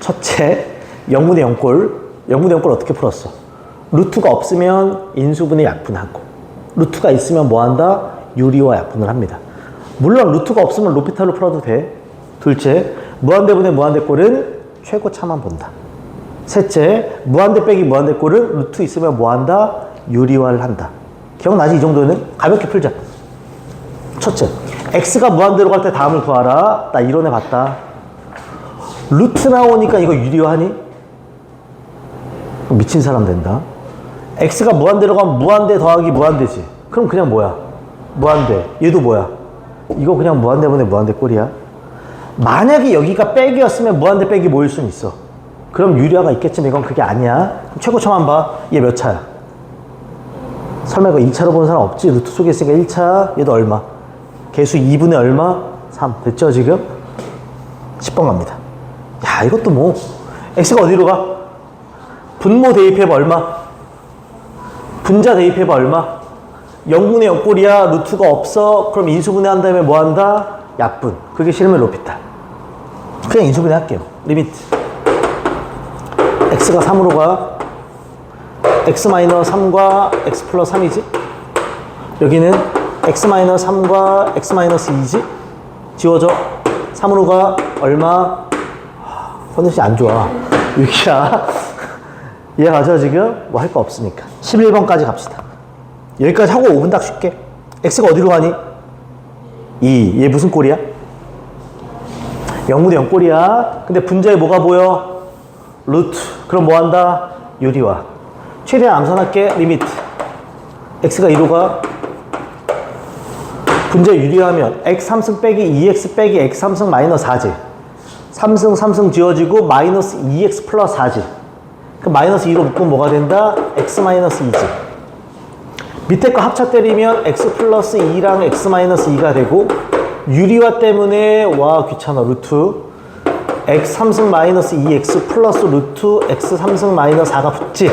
첫째, 0분의 0꼴. 0분의 0꼴 어떻게 풀었어? 루트가 없으면 인수분해 약분하고, 루트가 있으면 뭐한다? 유리와 약분을 합니다. 물론 루트가 없으면 로피탈로 풀어도 돼. 둘째, 무한대분의 무한대꼴은 최고차만 본다. 셋째, 무한대 빼기 무한대꼴은 루트 있으면 뭐한다? 유리화를 한다. 기억나지? 이 정도는? 가볍게 풀자. 첫째, x가 무한대로 갈 때 다음을 구하라. 나 이론에 봤다. 루트 나오니까 이거 유리화하니? 미친 사람 된다. x가 무한대로 가면 무한대 더하기 무한대지. 그럼 그냥 뭐야? 무한대. 얘도 뭐야? 이거 그냥 무한대분의 무한대꼴이야. 만약에 여기가 빼기였으면 무한대 빼기 뭐일 수는 있어. 그럼 유리화가 있겠지만 이건 그게 아니야. 최고차만 봐. 얘 몇 차야? 설마 이거 2차로 보는 사람 없지? 루트 속에 있으니까 1차. 얘도 얼마? 개수 2분의 얼마? 3. 됐죠 지금? 10번 갑니다. 야, 이것도 뭐 x가 어디로 가? 분모 대입해봐 얼마? 분자 대입해봐 얼마? 0분의 0꼴이야. 루트가 없어. 그럼 인수분해 한 다음에 뭐 한다? 약분. 그게 싫으면 로피탈. 그냥 인수분해 할게요. 리미트. x가 3으로 가. x-3과 x 플러스 3이지. 여기는 x-3과 x-2지. 지워져. 3으로 가. 얼마? 컨디션이 안 좋아. 6이야. 이해가죠 지금? 뭐 할 거 없으니까. 11번까지 갑시다. 여기까지 하고 5분 딱 쉴게. x가 어디로 가니? 2. 얘 무슨 꼴이야? 0분의 0꼴이야. 근데 분자에 뭐가 보여? 루트. 그럼 뭐 한다? 유리화. 최대한 암산할게. 리미트. x가 2로 가. 분자 유리화하면 x 3승 빼기 2x 빼기 x 3승 마이너스 4지. 3승 3승 지워지고 마이너스 2x 플러스 4지. 그럼 마이너스 2로 묶으면 뭐가 된다? x 마이너스 2지. 밑에 거 합차 때리면 x 플러스 2랑 x 마이너스 2가 되고 유리화 때문에 와 귀찮아 루트 x 3승 마이너스 2x 플러스 루트 x 3승 마이너스 4가 붙지.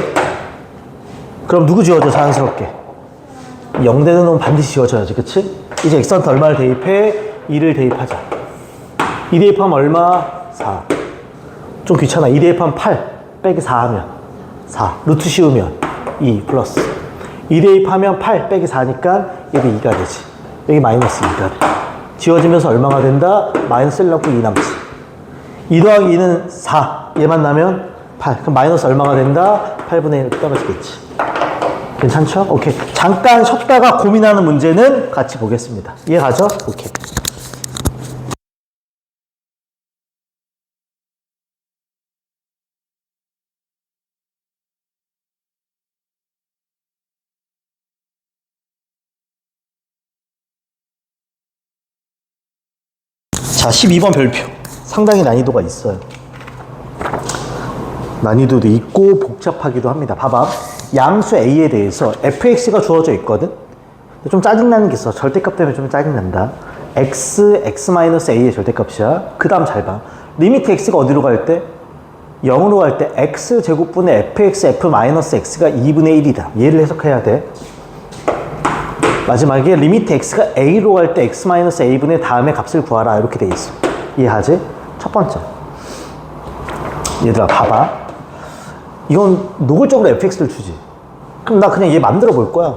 그럼 누구 지워져 자연스럽게? 0 되는 놈은 반드시 지워져야지. 그치? 이제 x한테 얼마를 대입해? 2를 대입하자. 2 대입하면 얼마? 4. 좀 귀찮아. 2 대입하면 8 빼기 4 하면 4. 루트 씌우면 2 플러스 2 대입하면 8 빼기 4니까 여기 2가 되지. 여기 마이너스 2가 돼. 지워지면서 얼마가 된다? 마이너스 1 남고 2 남지. 2 더하기 2는 4. 얘만 나면 8. 그럼 마이너스 얼마가 된다? 8분의 1 떨어지겠지. 괜찮죠? 오케이. 잠깐 쉬었다가 고민하는 문제는 같이 보겠습니다. 이해가죠? 오케이. 자, 12번 별표. 상당히 난이도가 있어요. 난이도도 있고 복잡하기도 합니다. 봐봐. 양수 A에 대해서 fx가 주어져 있거든? 좀 짜증나는 게 있어. 절대값 때문에 좀 짜증난다. x-a의 절대값이야. 그 다음 잘 봐. 리미트 x가 어디로 갈 때? 0으로 갈 때 x제곱분의 fx, f-x가 2분의 1이다. 얘를 해석해야 돼. 마지막에 리미트 x가 a로 갈 때 x-a분의 다음에 값을 구하라. 이렇게 돼 있어. 이해하지? 첫 번째. 얘들아 봐봐. 이건 노골적으로 fx를 주지. 그럼 나 그냥 얘 만들어 볼 거야.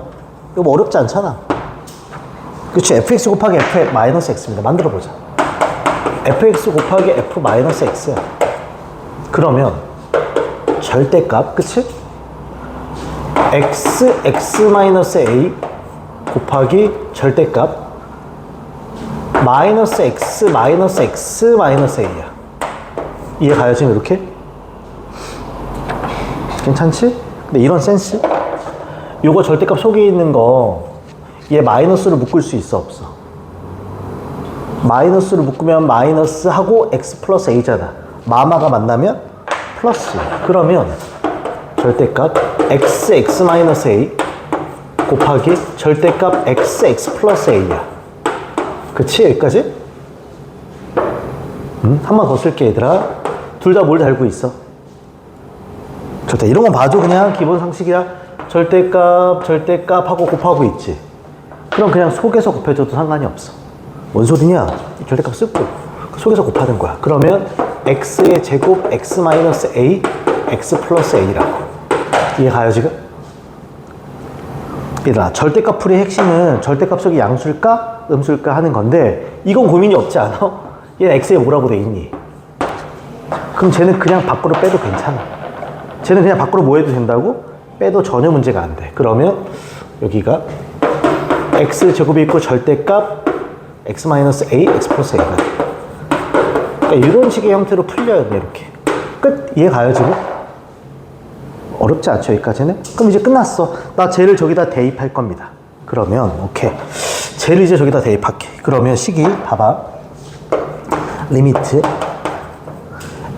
이거 뭐 어렵지 않잖아. 그치? fx 곱하기 f-x입니다. 만들어 보자. fx 곱하기 f-x야. 그러면 절대값, 그치? x-a 곱하기 절대값 마이너스 x 마이너스 x 마이너스 a야. 이해 가요 지금 이렇게? 괜찮지? 근데 이런 센스? 요거 절대값 속에 있는 거 얘 마이너스를 묶을 수 있어 없어? 마이너스를 묶으면 마이너스 하고 x 플러스 a잖아. 마마가 만나면 플러스. 그러면 절대값 x 마이너스 a 곱하기 절대값 x 플러스 a야. 그치? 여기까지? 한 번 더 쓸게 얘들아. 둘 다 뭘 달고 있어? 절대 이런 건 봐도 그냥 기본 상식이야. 절대값 하고 곱하고 있지. 그럼 그냥 속에서 곱해줘도 상관이 없어. 뭔 소리냐? 절대값 쓰고 속에서 곱하는 거야. 그러면 x의 제곱 x 마이너스 a x 플러스 a라고. 이해가요 지금? 얘들아 절대값 풀이의 핵심은 절대값 속이 양수일까 음수일까 하는 건데 이건 고민이 없지 않아? 얘는 x에 뭐라고 돼 있니? 그럼 쟤는 그냥 밖으로 빼도 괜찮아. 쟤는 그냥 밖으로 뭐 해도 된다고? 빼도 전혀 문제가 안 돼. 그러면 여기가 x 제곱이 있고 절대값 x 마이너스 a x 플러스 a가 돼. 그러니까 이런 식의 형태로 풀려야 돼. 이렇게 끝. 이해 가요 지금? 어렵지 않죠 여기까지는? 그럼 이제 끝났어. 나 쟤를 저기다 대입할 겁니다. 그러면 오케이 쟤를 이제 저기다 대입할게. 그러면 식이 봐봐. 리미트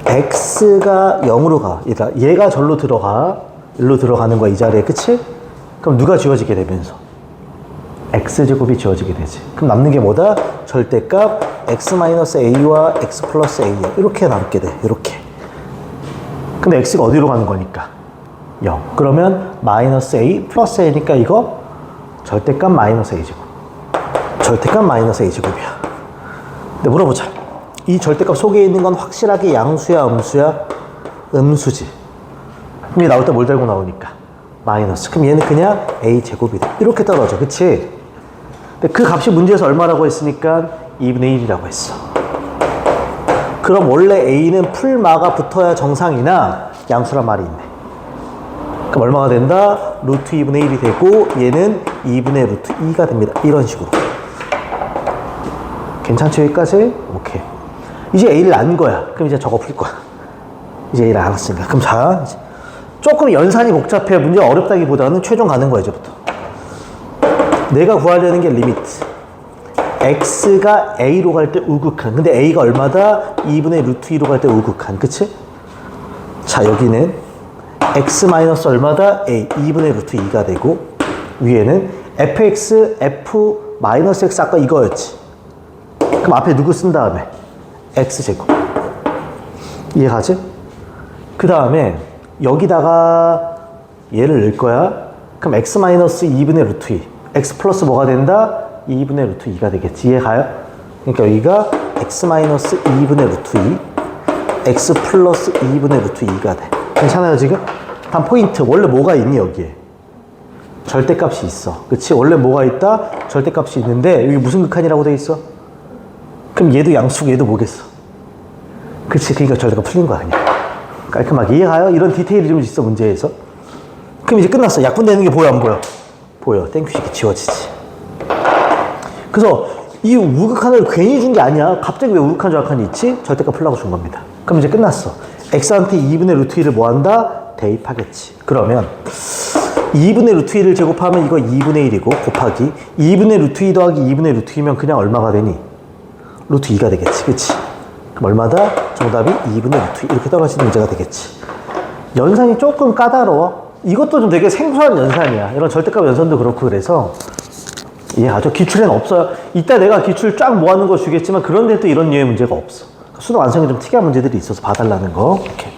x가 0으로 가. 얘가 절로 들어가. 일로 들어가는 거야 이 자리에. 그치? 그럼 누가 지워지게 되면서 x제곱이 지워지게 되지. 그럼 남는 게 뭐다? 절대값 x-a와 x 플러스 a야. 이렇게 남게 돼. 이렇게. 근데 x가 어디로 가는 거니까? 0. 그러면 마이너스 a 플러스 a니까 이거 절대값 마이너스 a제곱. 절대값 마이너스 a제곱이야. 근데 물어보자. 이 절대값 속에 있는 건 확실하게 양수야, 음수야? 음수지. 그럼 얘 나올 때 뭘 달고 나오니까? 마이너스. 그럼 얘는 그냥 a제곱이다. 이렇게 떨어져. 그치? 근데 그 값이 문제에서 얼마라고 했으니까 2분의 1이라고 했어. 그럼 원래 a는 풀마가 붙어야 정상이나 양수란 말이 있네. 그럼 얼마가 된다? 루트 2분의 1이 되고 얘는 2분의 루트 2가 됩니다. 이런 식으로. 괜찮죠? 여기까지? 오케이. 이제 a를 안 거야. 그럼 이제 저거 풀 거야. 이제 a를 알았으니까. 그럼 자, 조금 연산이 복잡해. 문제가 어렵다기보다는 최종 가는 거야, 이제부터. 내가 구하려는 게 리미트. x가 a로 갈 때 우극한. 근데 a가 얼마다? 2분의 루트 2로 갈 때 우극한. 그치? 자, 여기는 x 마이너스 얼마다? a. 2분의 루트 2가 되고, 위에는 fx, f 마이너스 x 아까 이거였지. 그럼 앞에 누구 쓴 다음에? x제곱. 이해가지? 그 다음에 여기다가 얘를 넣을 거야. 그럼 x 마이너스 2분의 루트 2. x 플러스 뭐가 된다? 2분의 루트 2가 되겠지. 이해가요? 그러니까 여기가 x 마이너스 2분의 루트 2, x 플러스 2분의 루트 2가 돼. 괜찮아요, 지금? 단 포인트. 원래 뭐가 있니, 여기에? 절대값이 있어. 그치? 원래 뭐가 있다? 절대값이 있는데, 여기 무슨 극한이라고 돼 있어? 그럼 얘도 양수고 얘도 뭐겠어? 그치? 그러니까 절대값 풀린 거야, 그냥. 깔끔하게. 이해가요? 이런 디테일이 좀 있어, 문제에서. 그럼 이제 끝났어. 약분되는 게 보여, 안 보여? 보여. 땡큐식이 지워지지. 그래서 이 우극한을 괜히 준 게 아니야. 갑자기 왜 우극한 좌극한이 있지? 절대값 풀라고 준 겁니다. 그럼 이제 끝났어. x한테 2분의 루트 2를 뭐 한다? 대입하겠지. 그러면 2분의 루트 2를 제곱하면 이거 2분의 1이고 곱하기 2분의 루트 2 더하기 2분의 루트 2면 그냥 얼마가 되니? 루트 2가 되겠지. 그치? 그럼 얼마다? 정답이 2분의 루트 2. 이렇게 떨어지는 문제가 되겠지. 연산이 조금 까다로워. 이것도 좀 되게 생소한 연산이야. 이런 절대값 연산도 그렇고 그래서 이해하죠? 기출에는 없어요. 이따 내가 기출 쫙 모아놓은 거 주겠지만 그런데 또 이런 류의 문제가 없어. 수능 완성에 좀 특이한 문제들이 있어서 봐달라는 거. 이렇게.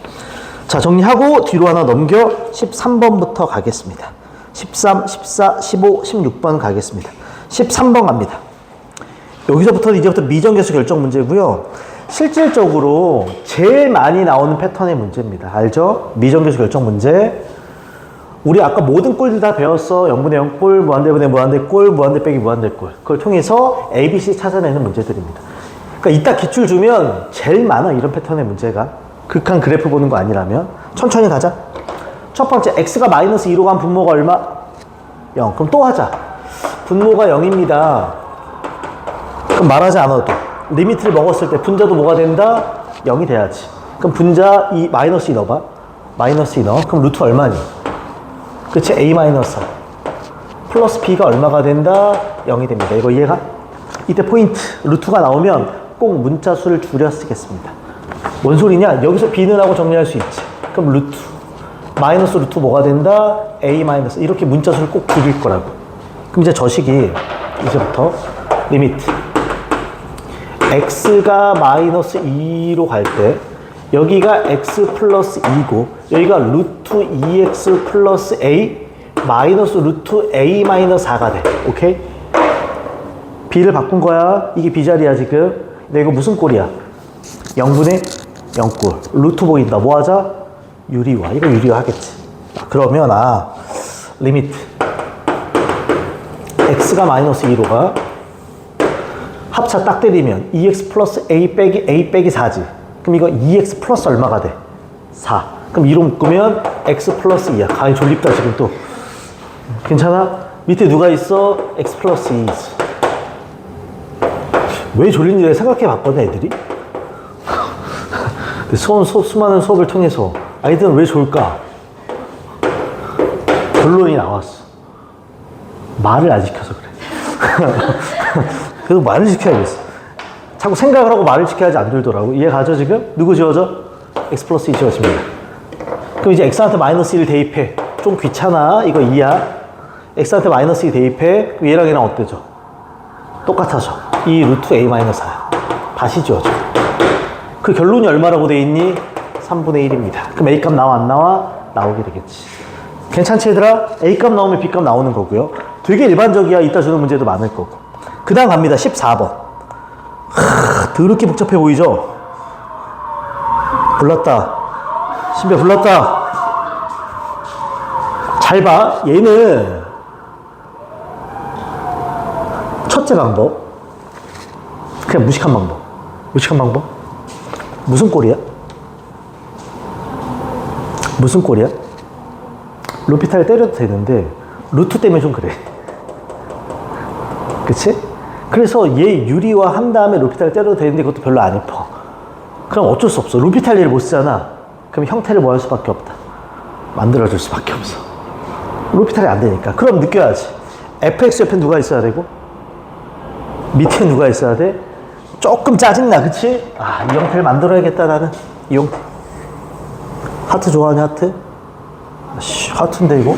자, 정리하고 뒤로 하나 넘겨 13번부터 가겠습니다. 13, 14, 15, 16번 가겠습니다. 13번 갑니다. 여기서부터는 이제부터 미정계수 결정 문제고요. 실질적으로 제일 많이 나오는 패턴의 문제입니다. 알죠? 미정계수 결정 문제. 우리 아까 모든 꼴들 다 배웠어. 0분의 0꼴, 무한대분의 무한대꼴, 무한대 빼기 무한대꼴. 그걸 통해서 A, B, C 찾아내는 문제들입니다. 그러니까 이따 기출 주면 제일 많아, 이런 패턴의 문제가. 극한 그래프 보는 거 아니라면. 천천히 가자. 첫 번째, x가 마이너스 2로 간 분모가 얼마? 0. 그럼 또 하자. 분모가 0입니다. 그럼 말하지 않아도 돼. 리미트를 먹었을 때 분자도 뭐가 된다? 0이 돼야지. 그럼 분자 마이너스 2 넣어봐. 마이너스 2 넣어. 그럼 루트 얼마니? 그치? a 마이너스 플러스 b가 얼마가 된다? 0이 됩니다. 이거 이해가? 이때 포인트. 루트가 나오면 꼭 문자 수를 줄여 쓰겠습니다. 뭔 소리냐? 여기서 b는 하고 정리할 수 있지. 그럼 루트. 마이너스 루트 뭐가 된다? a 마이너스. 이렇게 문자 수를 꼭 줄일 거라고. 그럼 이제 저 식이 이제부터 리미트. x가 마이너스 2로 갈 때 여기가 x 플러스 2고 여기가 루트 2x 플러스 a 마이너스 루트 a 마이너스 4가 돼. 오케이? b를 바꾼 거야. 이게 b 자리야 지금. 근데 이거 무슨 꼴이야? 0분의 0꼴. 루트 보인다. 뭐 하자? 유리화. 이거 유리화 하겠지. 그러면 리미트 x가 마이너스 2로 가. 합차 딱 때리면 2x 플러스 a 빼기 4지. 그럼 이거 2x 플러스 얼마가 돼? 4. 그럼 2로 묶으면 x 플러스 2야. 가히 졸립다 지금 또. 괜찮아? 밑에 누가 있어? x 플러스 2 있어. 왜 졸린지 생각해 봤거든 애들이. 수많은 수업을 통해서 아이들은 왜 졸까? 결론이 나왔어. 말을 안 시켜서 그래. 그래서 말을 지켜야겠어. 자꾸 생각을 하고 말을 지켜야지 안 들더라고. 이해 가죠 지금? 누구 지워져? x 플러스 2 지워집니다. 그럼 이제 x한테 마이너스 1 대입해. 좀 귀찮아. 이거 2야. x한테 마이너스 2 대입해. 그럼 얘랑 얘랑 어때져? 똑같아져. 이 루트 a 마이너스 4야. 다시 지워져. 그 결론이 얼마라고 돼 있니? 3분의 1입니다. 그럼 a값 나와 안 나와? 나오게 되겠지. 괜찮지 얘들아? a값 나오면 b값 나오는 거고요. 되게 일반적이야. 이따 주는 문제도 많을 거고. 그 다음 갑니다. 14번. 더럽게 복잡해 보이죠? 불렀다. 신배 불렀다. 잘 봐. 얘는 첫째 방법. 그냥 무식한 방법. 무식한 방법? 무슨 꼴이야? 무슨 꼴이야? 루피탈 때려도 되는데 루트 때문에 좀 그래. 그치? 그래서 얘 유리화 한 다음에 루피탈 때려도 되는데 그것도 별로 안 예뻐. 그럼 어쩔 수 없어. 루피탈 얘를 못 쓰잖아. 그럼 형태를 뭐 할 수밖에 없다. 만들어줄 수밖에 없어. 루피탈이 안 되니까. 그럼 느껴야지. fx 옆에 누가 있어야 되고 밑에 누가 있어야 돼? 조금 짜증나. 그치? 아, 이 형태를 만들어야겠다 나는. 이 형태. 하트 좋아하냐 하트? 아씨, 하트인데 이거?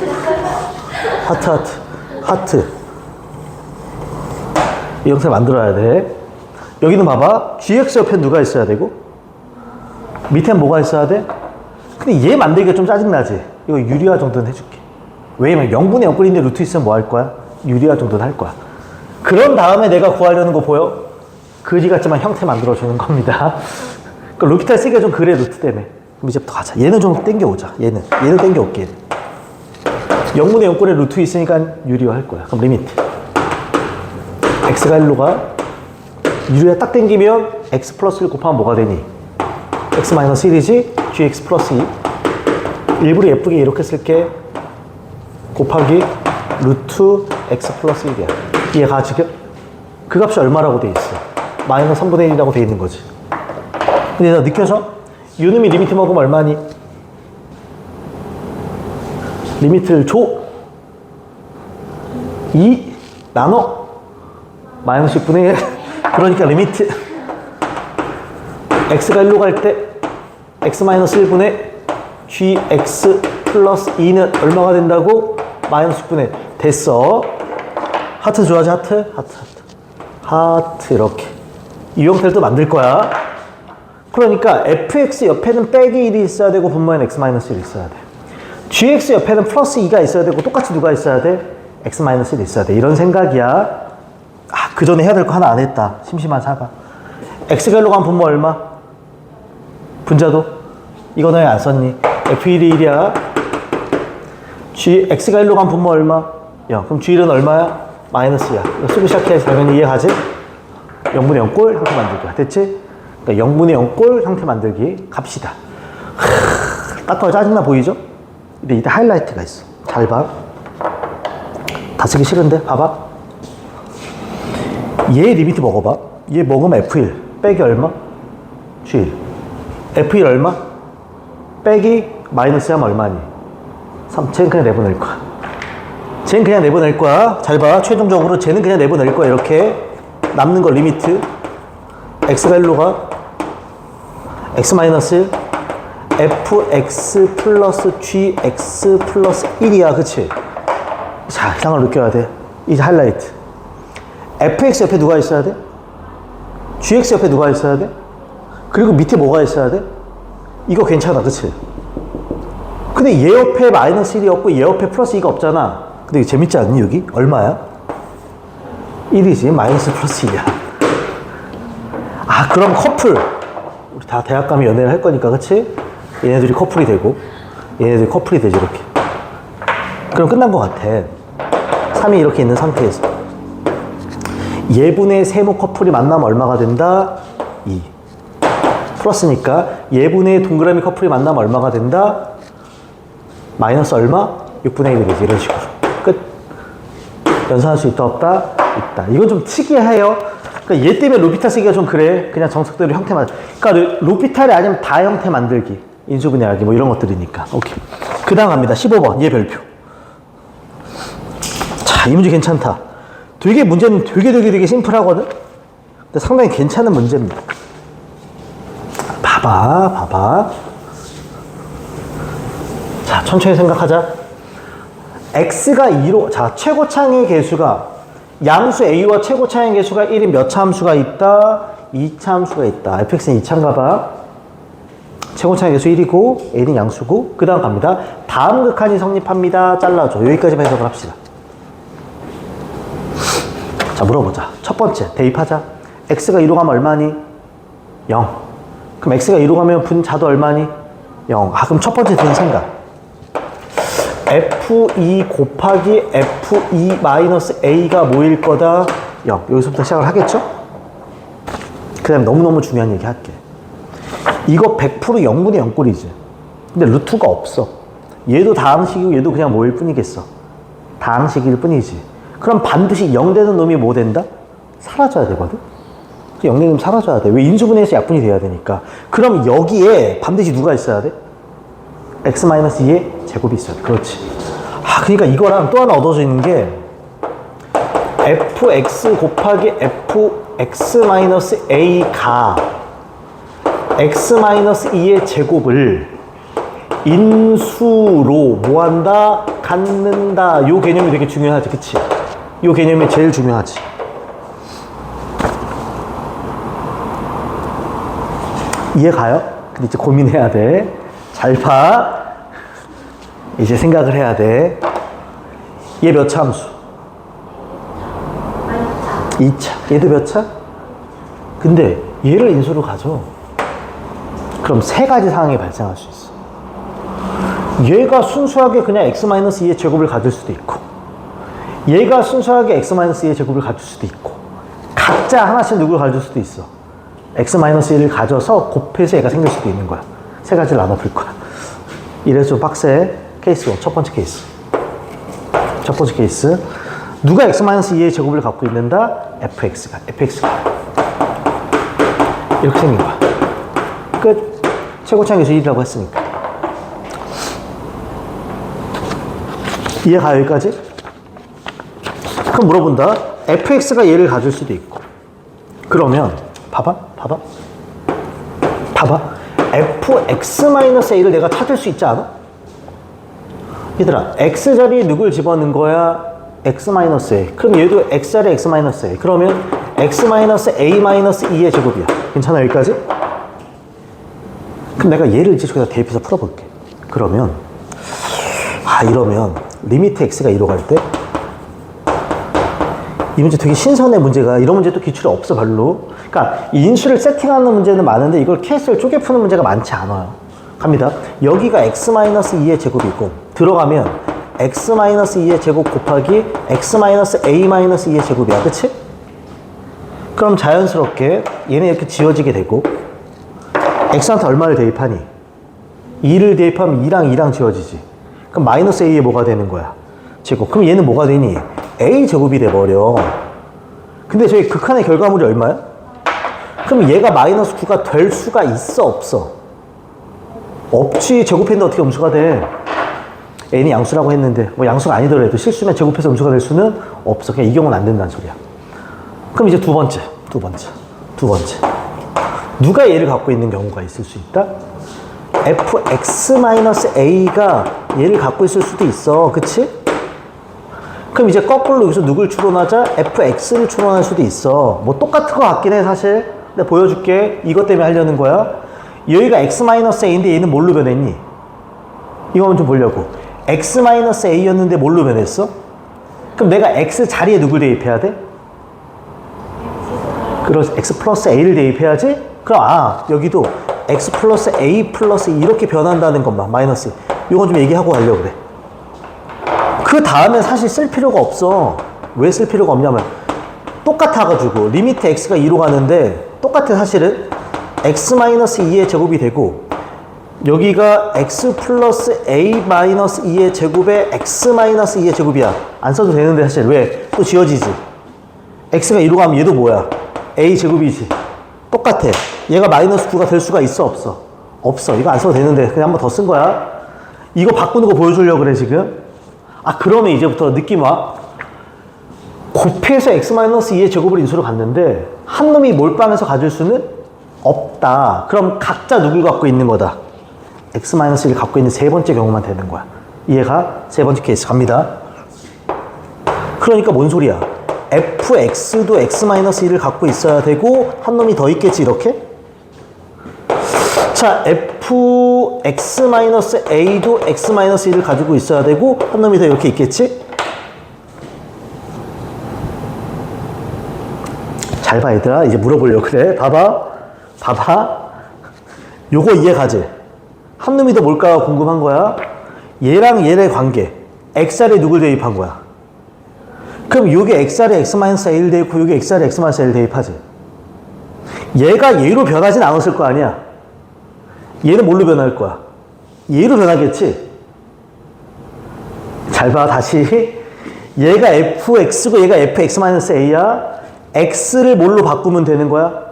하트. 이 형태 만들어야 돼. 여기는 봐봐. gx 옆에 누가 있어야 되고 밑엔 뭐가 있어야 돼? 근데 얘 만들기가 좀 짜증나지? 이거 유리화 정도는 해줄게. 왜냐면 0분의 0꼴인데 루트 있으면 뭐 할 거야? 유리화 정도는 할 거야. 그런 다음에 내가 구하려는 거 보여? 그지 같지만 형태 만들어주는 겁니다. 그러니까 루피탈 쓰기가 좀 그래, 루트 때문에. 그럼 이제부터 가자. 얘는 좀 땡겨오자. 얘는 땡겨올게. 0분의 0꼴에 루트 있으니까 유리화 할 거야. 그럼 리미트. x가 1로 가. 유리화 딱 땡기면 x 플러스 1 곱하면 뭐가 되니? x 마이너스 1이지? gx 플러스 2. 일부러 예쁘게 이렇게 쓸게. 곱하기 루트 x 플러스 1이야. 이해가 지금? 그 값이 얼마라고 돼 있어? 마이너스 3분의 1이라고 돼 있는 거지. 근데 너 느껴져? 유놈이 리미트 먹으면 얼마니? 리미트를 줘. 2 나눠. 마이너스 6분의 1. 그러니까 리미트 x가 1로 갈 때 x 마이너스 1분의 gx 플러스 2는 얼마가 된다고? 마이너스 6분의 1. 됐어. 하트 좋아하지? 하트 이렇게. 이 형태를 또 만들 거야. 그러니까 fx 옆에는 빼기 1이 있어야 되고 분모에는 x 마이너스 1이 있어야 돼. gx 옆에는 플러스 2가 있어야 되고 똑같이 누가 있어야 돼? x 마이너스 1이 있어야 돼. 이런 생각이야. 아, 그 전에 해야 될 거 하나 안 했다. 심심한 사과. x가 1로 가면 분모 얼마? 분자도? 이거 너희 안 썼니? f1이 1이야. x가 1로 가면 분모 얼마? 야, 그럼 g1은 얼마야? 마이너스야. 이거 쓰고 시작해. 당연히 이해가지? 0분의 0꼴 형태 만들기야. 됐지? 그러니까 0분의 0꼴 형태 만들기 갑시다. 딱 봐도 짜증나 보이죠? 근데 이때 하이라이트가 있어. 잘 봐. 다 쓰기 싫은데? 봐봐. 얘 리미트 먹어봐. 얘 먹으면 F1 빼기 얼마? G1. F1 얼마? 빼기 마이너스 하면 얼마니? 3. 쟤는 그냥 내보낼 거야. 쟤는 그냥 내보낼 거야. 잘 봐. 최종적으로 쟤는 그냥 내보낼 거야. 이렇게 남는 거 리미트 x가 1로 가. x 마이너스 1 fx 플러스 gx 플러스 1이야. 그치? 자, 이상을 느껴야 돼. 이제 하이라이트. fx 옆에 누가 있어야 돼? gx 옆에 누가 있어야 돼? 그리고 밑에 뭐가 있어야 돼? 이거 괜찮아. 그치? 근데 얘 옆에 마이너스 1이 없고 얘 옆에 플러스 2가 없잖아. 근데 이거 재밌지 않니? 여기? 얼마야? 1이지. 마이너스 플러스 2야. 아, 그럼 커플. 우리 다 대학 가면 연애를 할 거니까, 그치? 얘네들이 커플이 되고 얘네들이 커플이 되지. 이렇게. 그럼 끝난 것 같아. 3이 이렇게 있는 상태에서 예분의 세모 커플이 만나면 얼마가 된다? 2. 플러스니까 예분의 동그라미 커플이 만나면 얼마가 된다? 마이너스 얼마? 6분의 1이 되지. 이런 식으로. 끝. 연산할 수 있다 없다? 있다. 이건 좀 특이해요. 그러니까 얘 때문에 루피탈 쓰기가 좀 그래. 그냥 정석대로 형태만. 그러니까 루피탈이 아니면 다 형태 만들기. 인수분해하기 뭐 이런 것들이니까. 오케이. 그 다음 갑니다. 15번. 얘 별표. 자, 이 문제 괜찮다. 되게 문제는 되게 심플하거든? 근데 상당히 괜찮은 문제입니다. 봐봐. 자, 천천히 생각하자. x가 2로, 자, 최고차항의 개수가, 양수 a와 최고차항의 개수가 1인 몇 차 함수가 있다? 2차 함수가 있다. fx는 2차인가 봐. 최고차항의 개수 1이고, a는 양수고, 그 다음 갑니다. 다음 극한이 성립합니다. 잘라줘. 여기까지만 해석을 합시다. 자, 물어보자. 첫 번째, 대입하자. x가 2로 가면 얼마니? 0. 그럼 x가 2로 가면 분자도 얼마니? 0. 아, 그럼 첫 번째 드는 생각. f2 곱하기 f2 마이너스 a가 뭐일 거다? 0. 여기서부터 시작을 하겠죠? 그 다음에 너무너무 중요한 얘기 할게. 이거 100% 0분의 0꼴이지. 근데 루트가 없어. 얘도 다항식이고 얘도 그냥 뭐일 뿐이겠어. 다항식일 뿐이지. 그럼 반드시 0 되는 놈이 뭐 된다? 사라져야 되거든? 0 되는 놈이 사라져야 돼. 왜? 인수분해에서 약분이 돼야 되니까. 그럼 여기에 반드시 누가 있어야 돼? x-2의 제곱이 있어야 돼. 그렇지. 아, 그러니까 이거랑 또 하나 얻어져 있는 게 fx 곱하기 fx-a가 x-2의 제곱을 인수로 뭐한다? 갖는다. 요 개념이 되게 중요하지. 그치? 요 개념이 제일 중요하지. 이해 가요? 근데 이제 고민해야 돼. 잘 봐. 이제 생각을 해야 돼. 얘 몇 차 함수? 2차. 얘도 몇 차? 근데 얘를 인수로 가져. 그럼 세 가지 상황이 발생할 수 있어. 얘가 순수하게 그냥 x-2의 제곱을 가질 수도 있고, 얘가 순수하게 x-2의 제곱을 가질 수도 있고, 각자 하나씩 누구를 가질 수도 있어. x-1을 가져서 곱해서 얘가 생길 수도 있는 거야. 세 가지를 나눠볼 거야. 이래서 좀 빡세. 케이스 1, 첫 번째 케이스. 첫 번째 케이스. 누가 x-2의 제곱을 갖고 있는다? fx가. 이렇게 생긴 거야. 끝. 최고차항 계수 1이라고 했으니까. 이해가 여기까지? 그럼 물어본다. fx가 얘를 가질 수도 있고. 그러면 봐봐. fx-a를 내가 찾을 수 있지 않아? 얘들아, x자리에 누굴 집어넣은 거야? x-a. 그럼 얘도 x자리에 x-a. 그러면 x-a-2의 제곱이야. 괜찮아, 여기까지? 그럼 내가 얘를 이제 저기다 대입해서 풀어볼게. 그러면 이러면 리미트 x가 2로 갈 때 이 문제 되게 신선해. 문제가 이런 문제 또 기출이 없어 별로. 그러니까 이 인수를 세팅하는 문제는 많은데 이걸 케이스를 쪼개 푸는 문제가 많지 않아요. 갑니다. 여기가 x-2의 제곱이고 들어가면 x-2의 제곱 곱하기 x-a-2의 제곱이야. 그치? 그럼 자연스럽게 얘는 이렇게 지워지게 되고 x한테 얼마를 대입하니? 2를 대입하면 2랑 지워지지. 그럼 마이너스 a에 뭐가 되는 거야? 제곱. 그럼 얘는 뭐가 되니? a 제곱이 돼버려. 근데 저희 극한의 결과물이 얼마야? 그럼 얘가 마이너스 9가 될 수가 있어, 없어? 없지. 제곱했는데 어떻게 음수가 돼? n이 양수라고 했는데 뭐 양수가 아니더라도 실수면 제곱해서 음수가 될 수는 없어. 그냥 이 경우는 안 된다는 소리야. 그럼 이제 두 번째. 누가 얘를 갖고 있는 경우가 있을 수 있다? fx-a가 얘를 갖고 있을 수도 있어. 그치? 그럼 이제 거꾸로 여기서 누굴 추론하자? fx를 추론할 수도 있어. 뭐 똑같은 거 같긴 해 사실. 근데 보여줄게. 이것 때문에 하려는 거야. 여기가 x-a인데 얘는 뭘로 변했니? 이거만 좀 보려고. x-a였는데 뭘로 변했어? 그럼 내가 x 자리에 누굴 대입해야 돼? 그래서 x 플러스 a를 대입해야지? 그럼 여기도 x 플러스 a 플러스 이렇게 변한다는 것만 마이너스. 이건 좀 얘기하고 가려고 그래. 그 다음에 사실 쓸 필요가 없어. 왜 쓸 필요가 없냐면 똑같아가지고 리미트 x가 2로 가는데 똑같아. 사실은 x-2의 제곱이 되고 여기가 x 플러스 a-2의 제곱에 x-2의 제곱이야. 안 써도 되는데 사실 왜? 또 지워지지. x가 2로 가면 얘도 뭐야? a 제곱이지. 똑같아. 얘가 마이너스 9가 될 수가 있어, 없어? 없어. 이거 안 써도 되는데 그냥 한 번 더 쓴 거야. 이거 바꾸는 거 보여주려고 그래 지금. 그러면 이제부터 느낌 와. 곱해서 x-2의 제곱을 인수로 갔는데 한 놈이 몰빵해서 가질 수는 없다. 그럼 각자 누굴 갖고 있는 거다? x-1을 갖고 있는 세 번째 경우만 되는 거야. 이해가? 세 번째 케이스 갑니다. 그러니까 뭔 소리야? fx도 x-1을 갖고 있어야 되고 한 놈이 더 있겠지 이렇게? 자, fx-a도 x-1을 가지고 있어야 되고 한 놈이 더 이렇게 있겠지? 잘 봐, 얘들아. 이제 물어보려고 그래. 봐봐. 요거 이해가지? 한 놈이 더 뭘까 궁금한 거야? 얘랑 얘의 관계. xr에 누굴 대입한 거야? 그럼 요게 xr에 x-a를 대입하고 요게 xr에 x-a를 대입하지. 얘가 얘로 변하진 않았을 거 아니야. 얘는 뭘로 변할 거야? 얘로 변하겠지? 잘 봐, 다시. 얘가 fx고 얘가 fx-a야. x를 뭘로 바꾸면 되는 거야?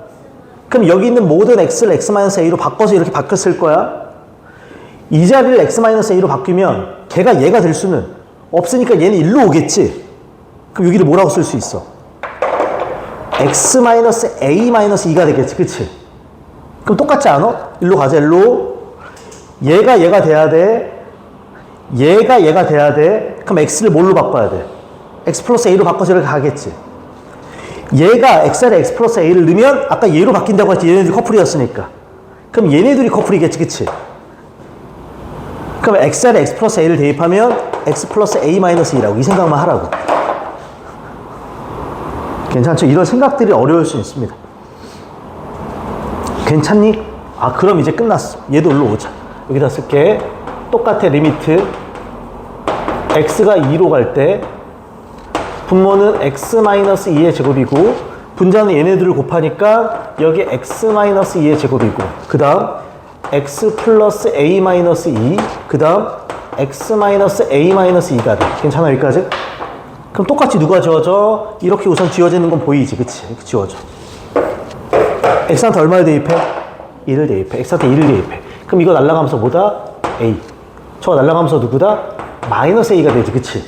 그럼 여기 있는 모든 x를 x-a로 바꿔서 이렇게 바뀌었을 거야. 이 자리를 x-a로 바뀌면 걔가 얘가 될 수는 없으니까 얘는 일로 오겠지. 그럼 여기를 뭐라고 쓸 수 있어? x-a-2가 되겠지. 그치? 그럼 똑같지 않아? 일로 가자, 일로. 얘가 돼야 돼. 얘가 돼야 돼. 그럼 x를 뭘로 바꿔야 돼? x 플러스 a로 바꿔서 이렇게 가겠지. 얘가 xr에 x 플러스 a를 넣으면 아까 얘로 바뀐다고 했지. 얘네들이 커플이었으니까. 그럼 얘네들이 커플이겠지. 그치? 그럼 xr에 x 플러스 a를 대입하면 x 플러스 a 마이너스 2라고. 이 생각만 하라고. 괜찮죠? 이런 생각들이 어려울 수 있습니다. 괜찮니? 아, 그럼 이제 끝났어. 얘도 일로 오자. 여기다 쓸게. 똑같아, 리미트. x가 2로 갈 때 분모는 x-2의 제곱이고 분자는 얘네들을 곱하니까 여기 x-2의 제곱이고 그 다음 x 플러스 a-2 그 다음 x-a-2가 돼. 괜찮아, 여기까지? 그럼 똑같이 누가 지워져? 이렇게 우선 지워지는 건 보이지, 그치? 이렇게 지워져. x한테 얼마를 대입해? 1을 대입해. x한테 1을 대입해. 그럼 이거 날라가면서 뭐다? a. 저거 날라가면서 누구다? 마이너스 a가 되지, 그치?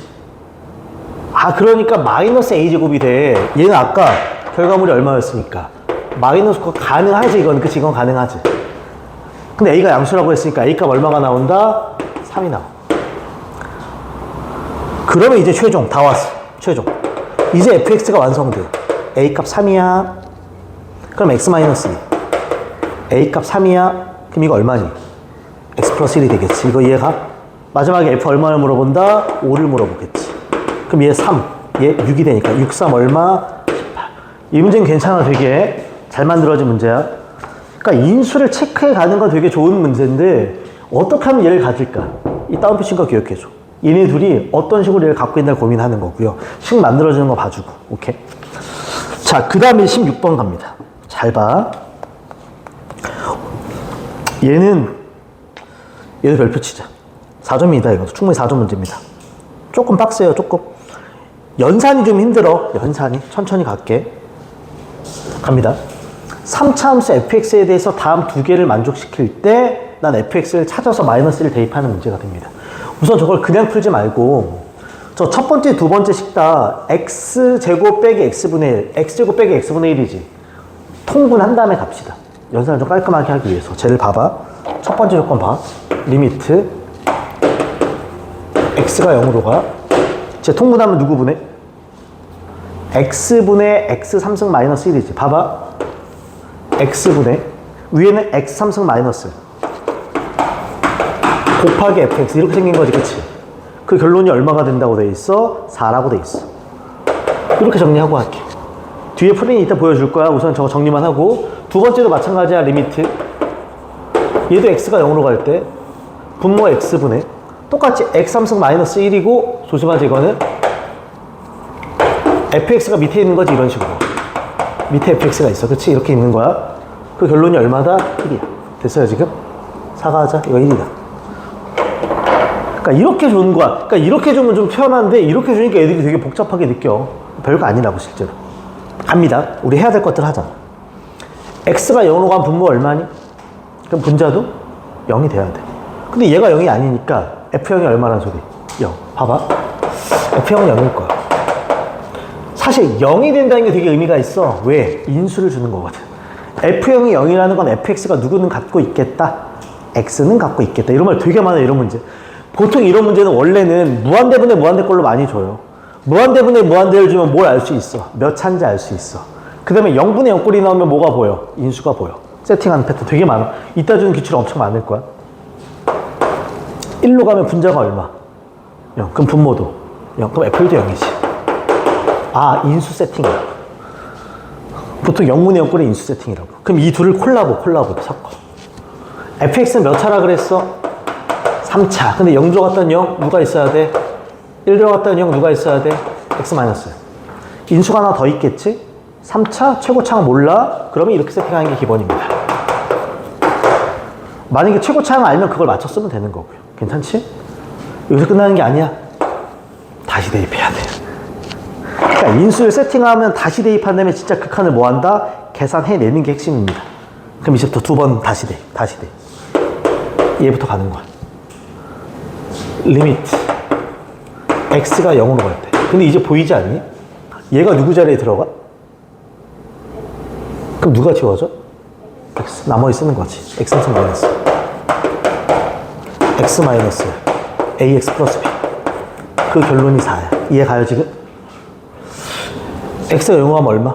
아, 그러니까 마이너스 a 제곱이 돼. 얘는 아까 결과물이 얼마였으니까 마이너스 가능하지, 이건. 그치? 이건 가능하지. 근데 a가 양수라고 했으니까 a 값 얼마가 나온다? 3이 나와. 그러면 이제 최종 다 왔어. 최종 이제 fx가 완성돼. a 값 3이야. 그럼 x-2 a 값 3이야. 그럼 이거 얼마니? x 플러스 1이 되겠지. 이거 이해가? 마지막에 f 얼마를 물어본다? 5를 물어보겠지. 그럼 얘 3, 얘 6이 되니까 6, 3 얼마? 18. 이 문제는 괜찮아. 되게 잘 만들어진 문제야. 그러니까 인수를 체크해 가는 건 되게 좋은 문제인데 어떻게 하면 얘를 가질까? 이 다운표 친 거 기억해줘. 얘네 둘이 어떤 식으로 얘를 갖고 있나 고민하는 거고요. 식 만들어지는 거 봐주고. 오케이? 자, 그 다음에 16번 갑니다. 잘 봐. 얘도 별표 치자. 4점이다. 이거 충분히 4점 문제입니다. 조금 빡세요. 조금. 연산이 좀 힘들어. 연산이. 천천히 갈게. 갑니다. 3차 함수 fx에 대해서 다음 두 개를 만족시킬 때 난 fx를 찾아서 마이너스를 대입하는 문제가 됩니다. 우선 저걸 그냥 풀지 말고 저 첫 번째, 두 번째 식 다 x제곱 빼기 x분의 1, x제곱 빼기 x분의 1이지. 통분한 다음에 갑시다. 연산을 좀 깔끔하게 하기 위해서. 쟤를 봐봐. 첫 번째 조건 봐. 리미트 x가 0으로 가. 쟤 통분하면 누구 분해? x분의 x 3승 마이너스 1이지. 봐봐. x분의 위에는 x 3승 마이너스 곱하기 fx 이렇게 생긴 거지, 그치? 그 결론이 얼마가 된다고 돼 있어? 4라고 돼 있어. 이렇게 정리하고 할게. 뒤에 풀이는 이따 보여줄 거야. 우선 저거 정리만 하고. 두 번째도 마찬가지야. 리미트 얘도 x가 0으로 갈 때 분모 x분의 똑같이 x 3승 마이너스 1이고 조심하지, 이거는 fx가 밑에 있는 거지. 이런 식으로 밑에 fx가 있어, 그치? 이렇게 있는 거야. 그 결론이 얼마다? 1이야. 됐어요 지금? 사과하자. 이거 1이다. 그러니까 이렇게 주는 거야. 그러니까 이렇게 주면 좀 편한데 이렇게 주니까 애들이 되게 복잡하게 느껴. 별거 아니라고 실제로. 갑니다. 우리 해야 될 것들 하자. x가 0으로 간 분모 얼마니? 그럼 분자도 0이 돼야 돼. 근데 얘가 0이 아니니까 f0이 얼마란 소리? 0. 봐봐. f0은 0일 거야. 사실 0이 된다는 게 되게 의미가 있어. 왜? 인수를 주는 거거든. f0이 0이라는 건 fx가 누구는 갖고 있겠다. x는 갖고 있겠다. 이런 말 되게 많아요. 이런 문제. 보통 이런 문제는 원래는 무한대분의 무한대꼴로 많이 줘요. 무한대분의 무한대를 주면 뭘 알 수 있어? 몇 차인지 알 수 있어. 그 다음에 0분의 0꼴이 나오면 뭐가 보여? 인수가 보여. 세팅하는 패턴 되게 많아. 이따 주는 기출 엄청 많을 거야. 1로 가면 분자가 얼마? 0. 그럼 분모도 0. 그럼 F도 0이지. 아, 인수 세팅이야. 보통 영문의 영권의 인수 세팅이라고. 그럼 이 둘을 콜라보로 섞어. fx는 몇 차라 그랬어? 3차. 근데 0 들어갔던 0 누가 있어야 돼? 1 들어갔던 0 누가 있어야 돼? x 마이너스. 인수가 하나 더 있겠지? 3차 최고차항 몰라? 그러면 이렇게 세팅하는 게 기본입니다. 만약에 최고차항 알면 그걸 맞춰 쓰면 되는 거고요. 괜찮지? 여기서 끝나는 게 아니야. 다시 대입해야 돼. 그러니까 인수를 세팅하면 다시 대입한 다음에 진짜 극한을 뭐 한다? 계산해내는 게 핵심입니다. 그럼 이제부터 두 번 다시 대입. 얘부터 가는 거야. 리미트 x가 0으로 갈 때. 근데 이제 보이지 않니? 얘가 누구 자리에 들어가? 그럼 누가 지워져? x. 나머지 쓰는 거지. x는 마이너스. x 마이너스 ax 플러스 b. 그 결론이 4야. 이해 가요 지금? x가 0하면 얼마?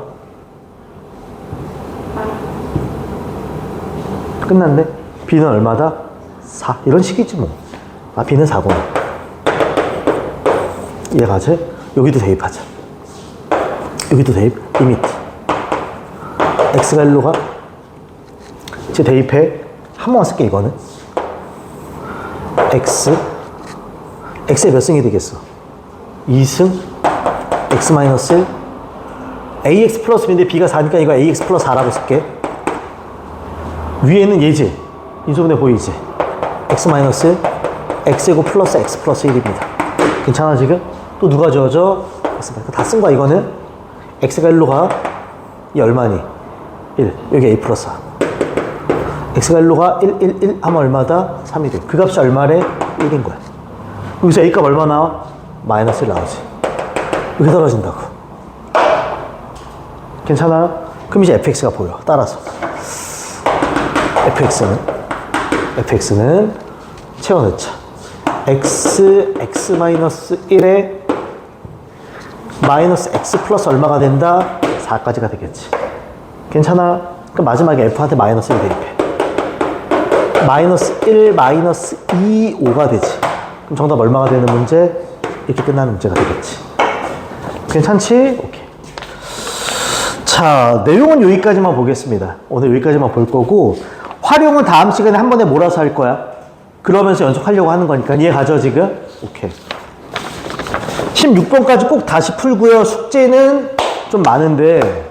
끝났네. b는 얼마다? 4. 이런 식이지 뭐. 아, b는 4구나. 이해가지? 여기도 대입하자. 여기도 대입. 리미트. x가 1로 가. 이제 대입해. 한 번만 쓸게 이거는. x에 몇 승이 되겠어? 2승 x 마이너스 1 ax 플러스 b인데 b가 4니까 이거 ax 플러스 4라고 쓸게. 위에는 얘지. 인수분해 보이지? x 마이너스 1 x제곱 플러스 x 플러스 1입니다. 괜찮아 지금? 또 누가 지워져? 다 쓴 거야 이거는. x가 1로 가. 이 얼마니? 1. 여기 a 플러스 4. x가 1로 가. 1 하면 얼마다? 3이 돼. 그 값이 얼마래? 1인 거야. 여기서 a 값 얼마 나와? 마이너스 1 나오지. 이렇게 떨어진다고. 괜찮아요? 그럼 이제 fx가 보여. 따라서 fx는 채워넣자. x 마이너스 1에 마이너스 x 플러스 얼마가 된다? 4까지가 되겠지. 괜찮아? 그럼 마지막에 f한테 마이너스 1 대입해. 마이너스 1, 마이너스 2, 5가 되지. 그럼 정답 얼마가 되는 문제? 이렇게 끝나는 문제가 되겠지. 괜찮지? 오케이. 자, 내용은 여기까지만 보겠습니다. 오늘 여기까지만 볼 거고, 활용은 다음 시간에 한 번에 몰아서 할 거야. 그러면서 연속하려고 하는 거니까. 이해 가죠, 지금? 오케이. 16번까지 꼭 다시 풀고요. 숙제는 좀 많은데,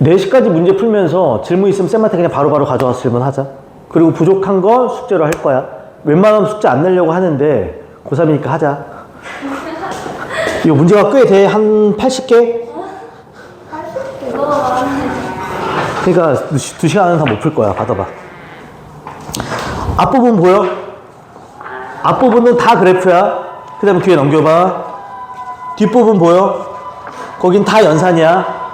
4시까지 문제 풀면서 질문 있으면 쌤한테 그냥 바로바로 가져와서 질문하자. 그리고 부족한 거 숙제로 할 거야. 웬만하면 숙제 안 내려고 하는데 고3이니까 하자. 이거 문제가 꽤 돼. 한 80개? 그러니까 2시간은 다 못 풀 거야. 받아봐. 앞부분 보여? 앞부분은 다 그래프야. 그 다음에 뒤에 넘겨봐. 뒷부분 보여? 거긴 다 연산이야.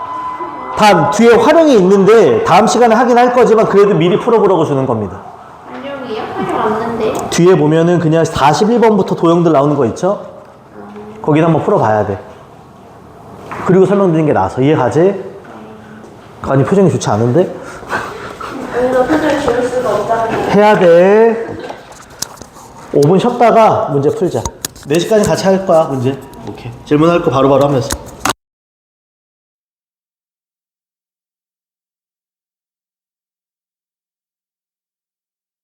단 뒤에 활용이 있는데 다음 시간에 하긴 할 거지만 그래도 미리 풀어보라고 주는 겁니다. 활용이요? 활용 없는데? 뒤에 보면은 그냥 41번부터 도형들 나오는 거 있죠? 거긴 한번 풀어봐야 돼. 그리고 설명드리는 게 나아서. 이해 가지? 아니 표정이 좋지 않은데? 오히려 표정을 지울 수가 없잖아요. 해야 돼. 5분 쉬었다가 문제 풀자. 4시까지 같이 할 거야 문제. 오케이. 질문할 거 바로바로 하면서.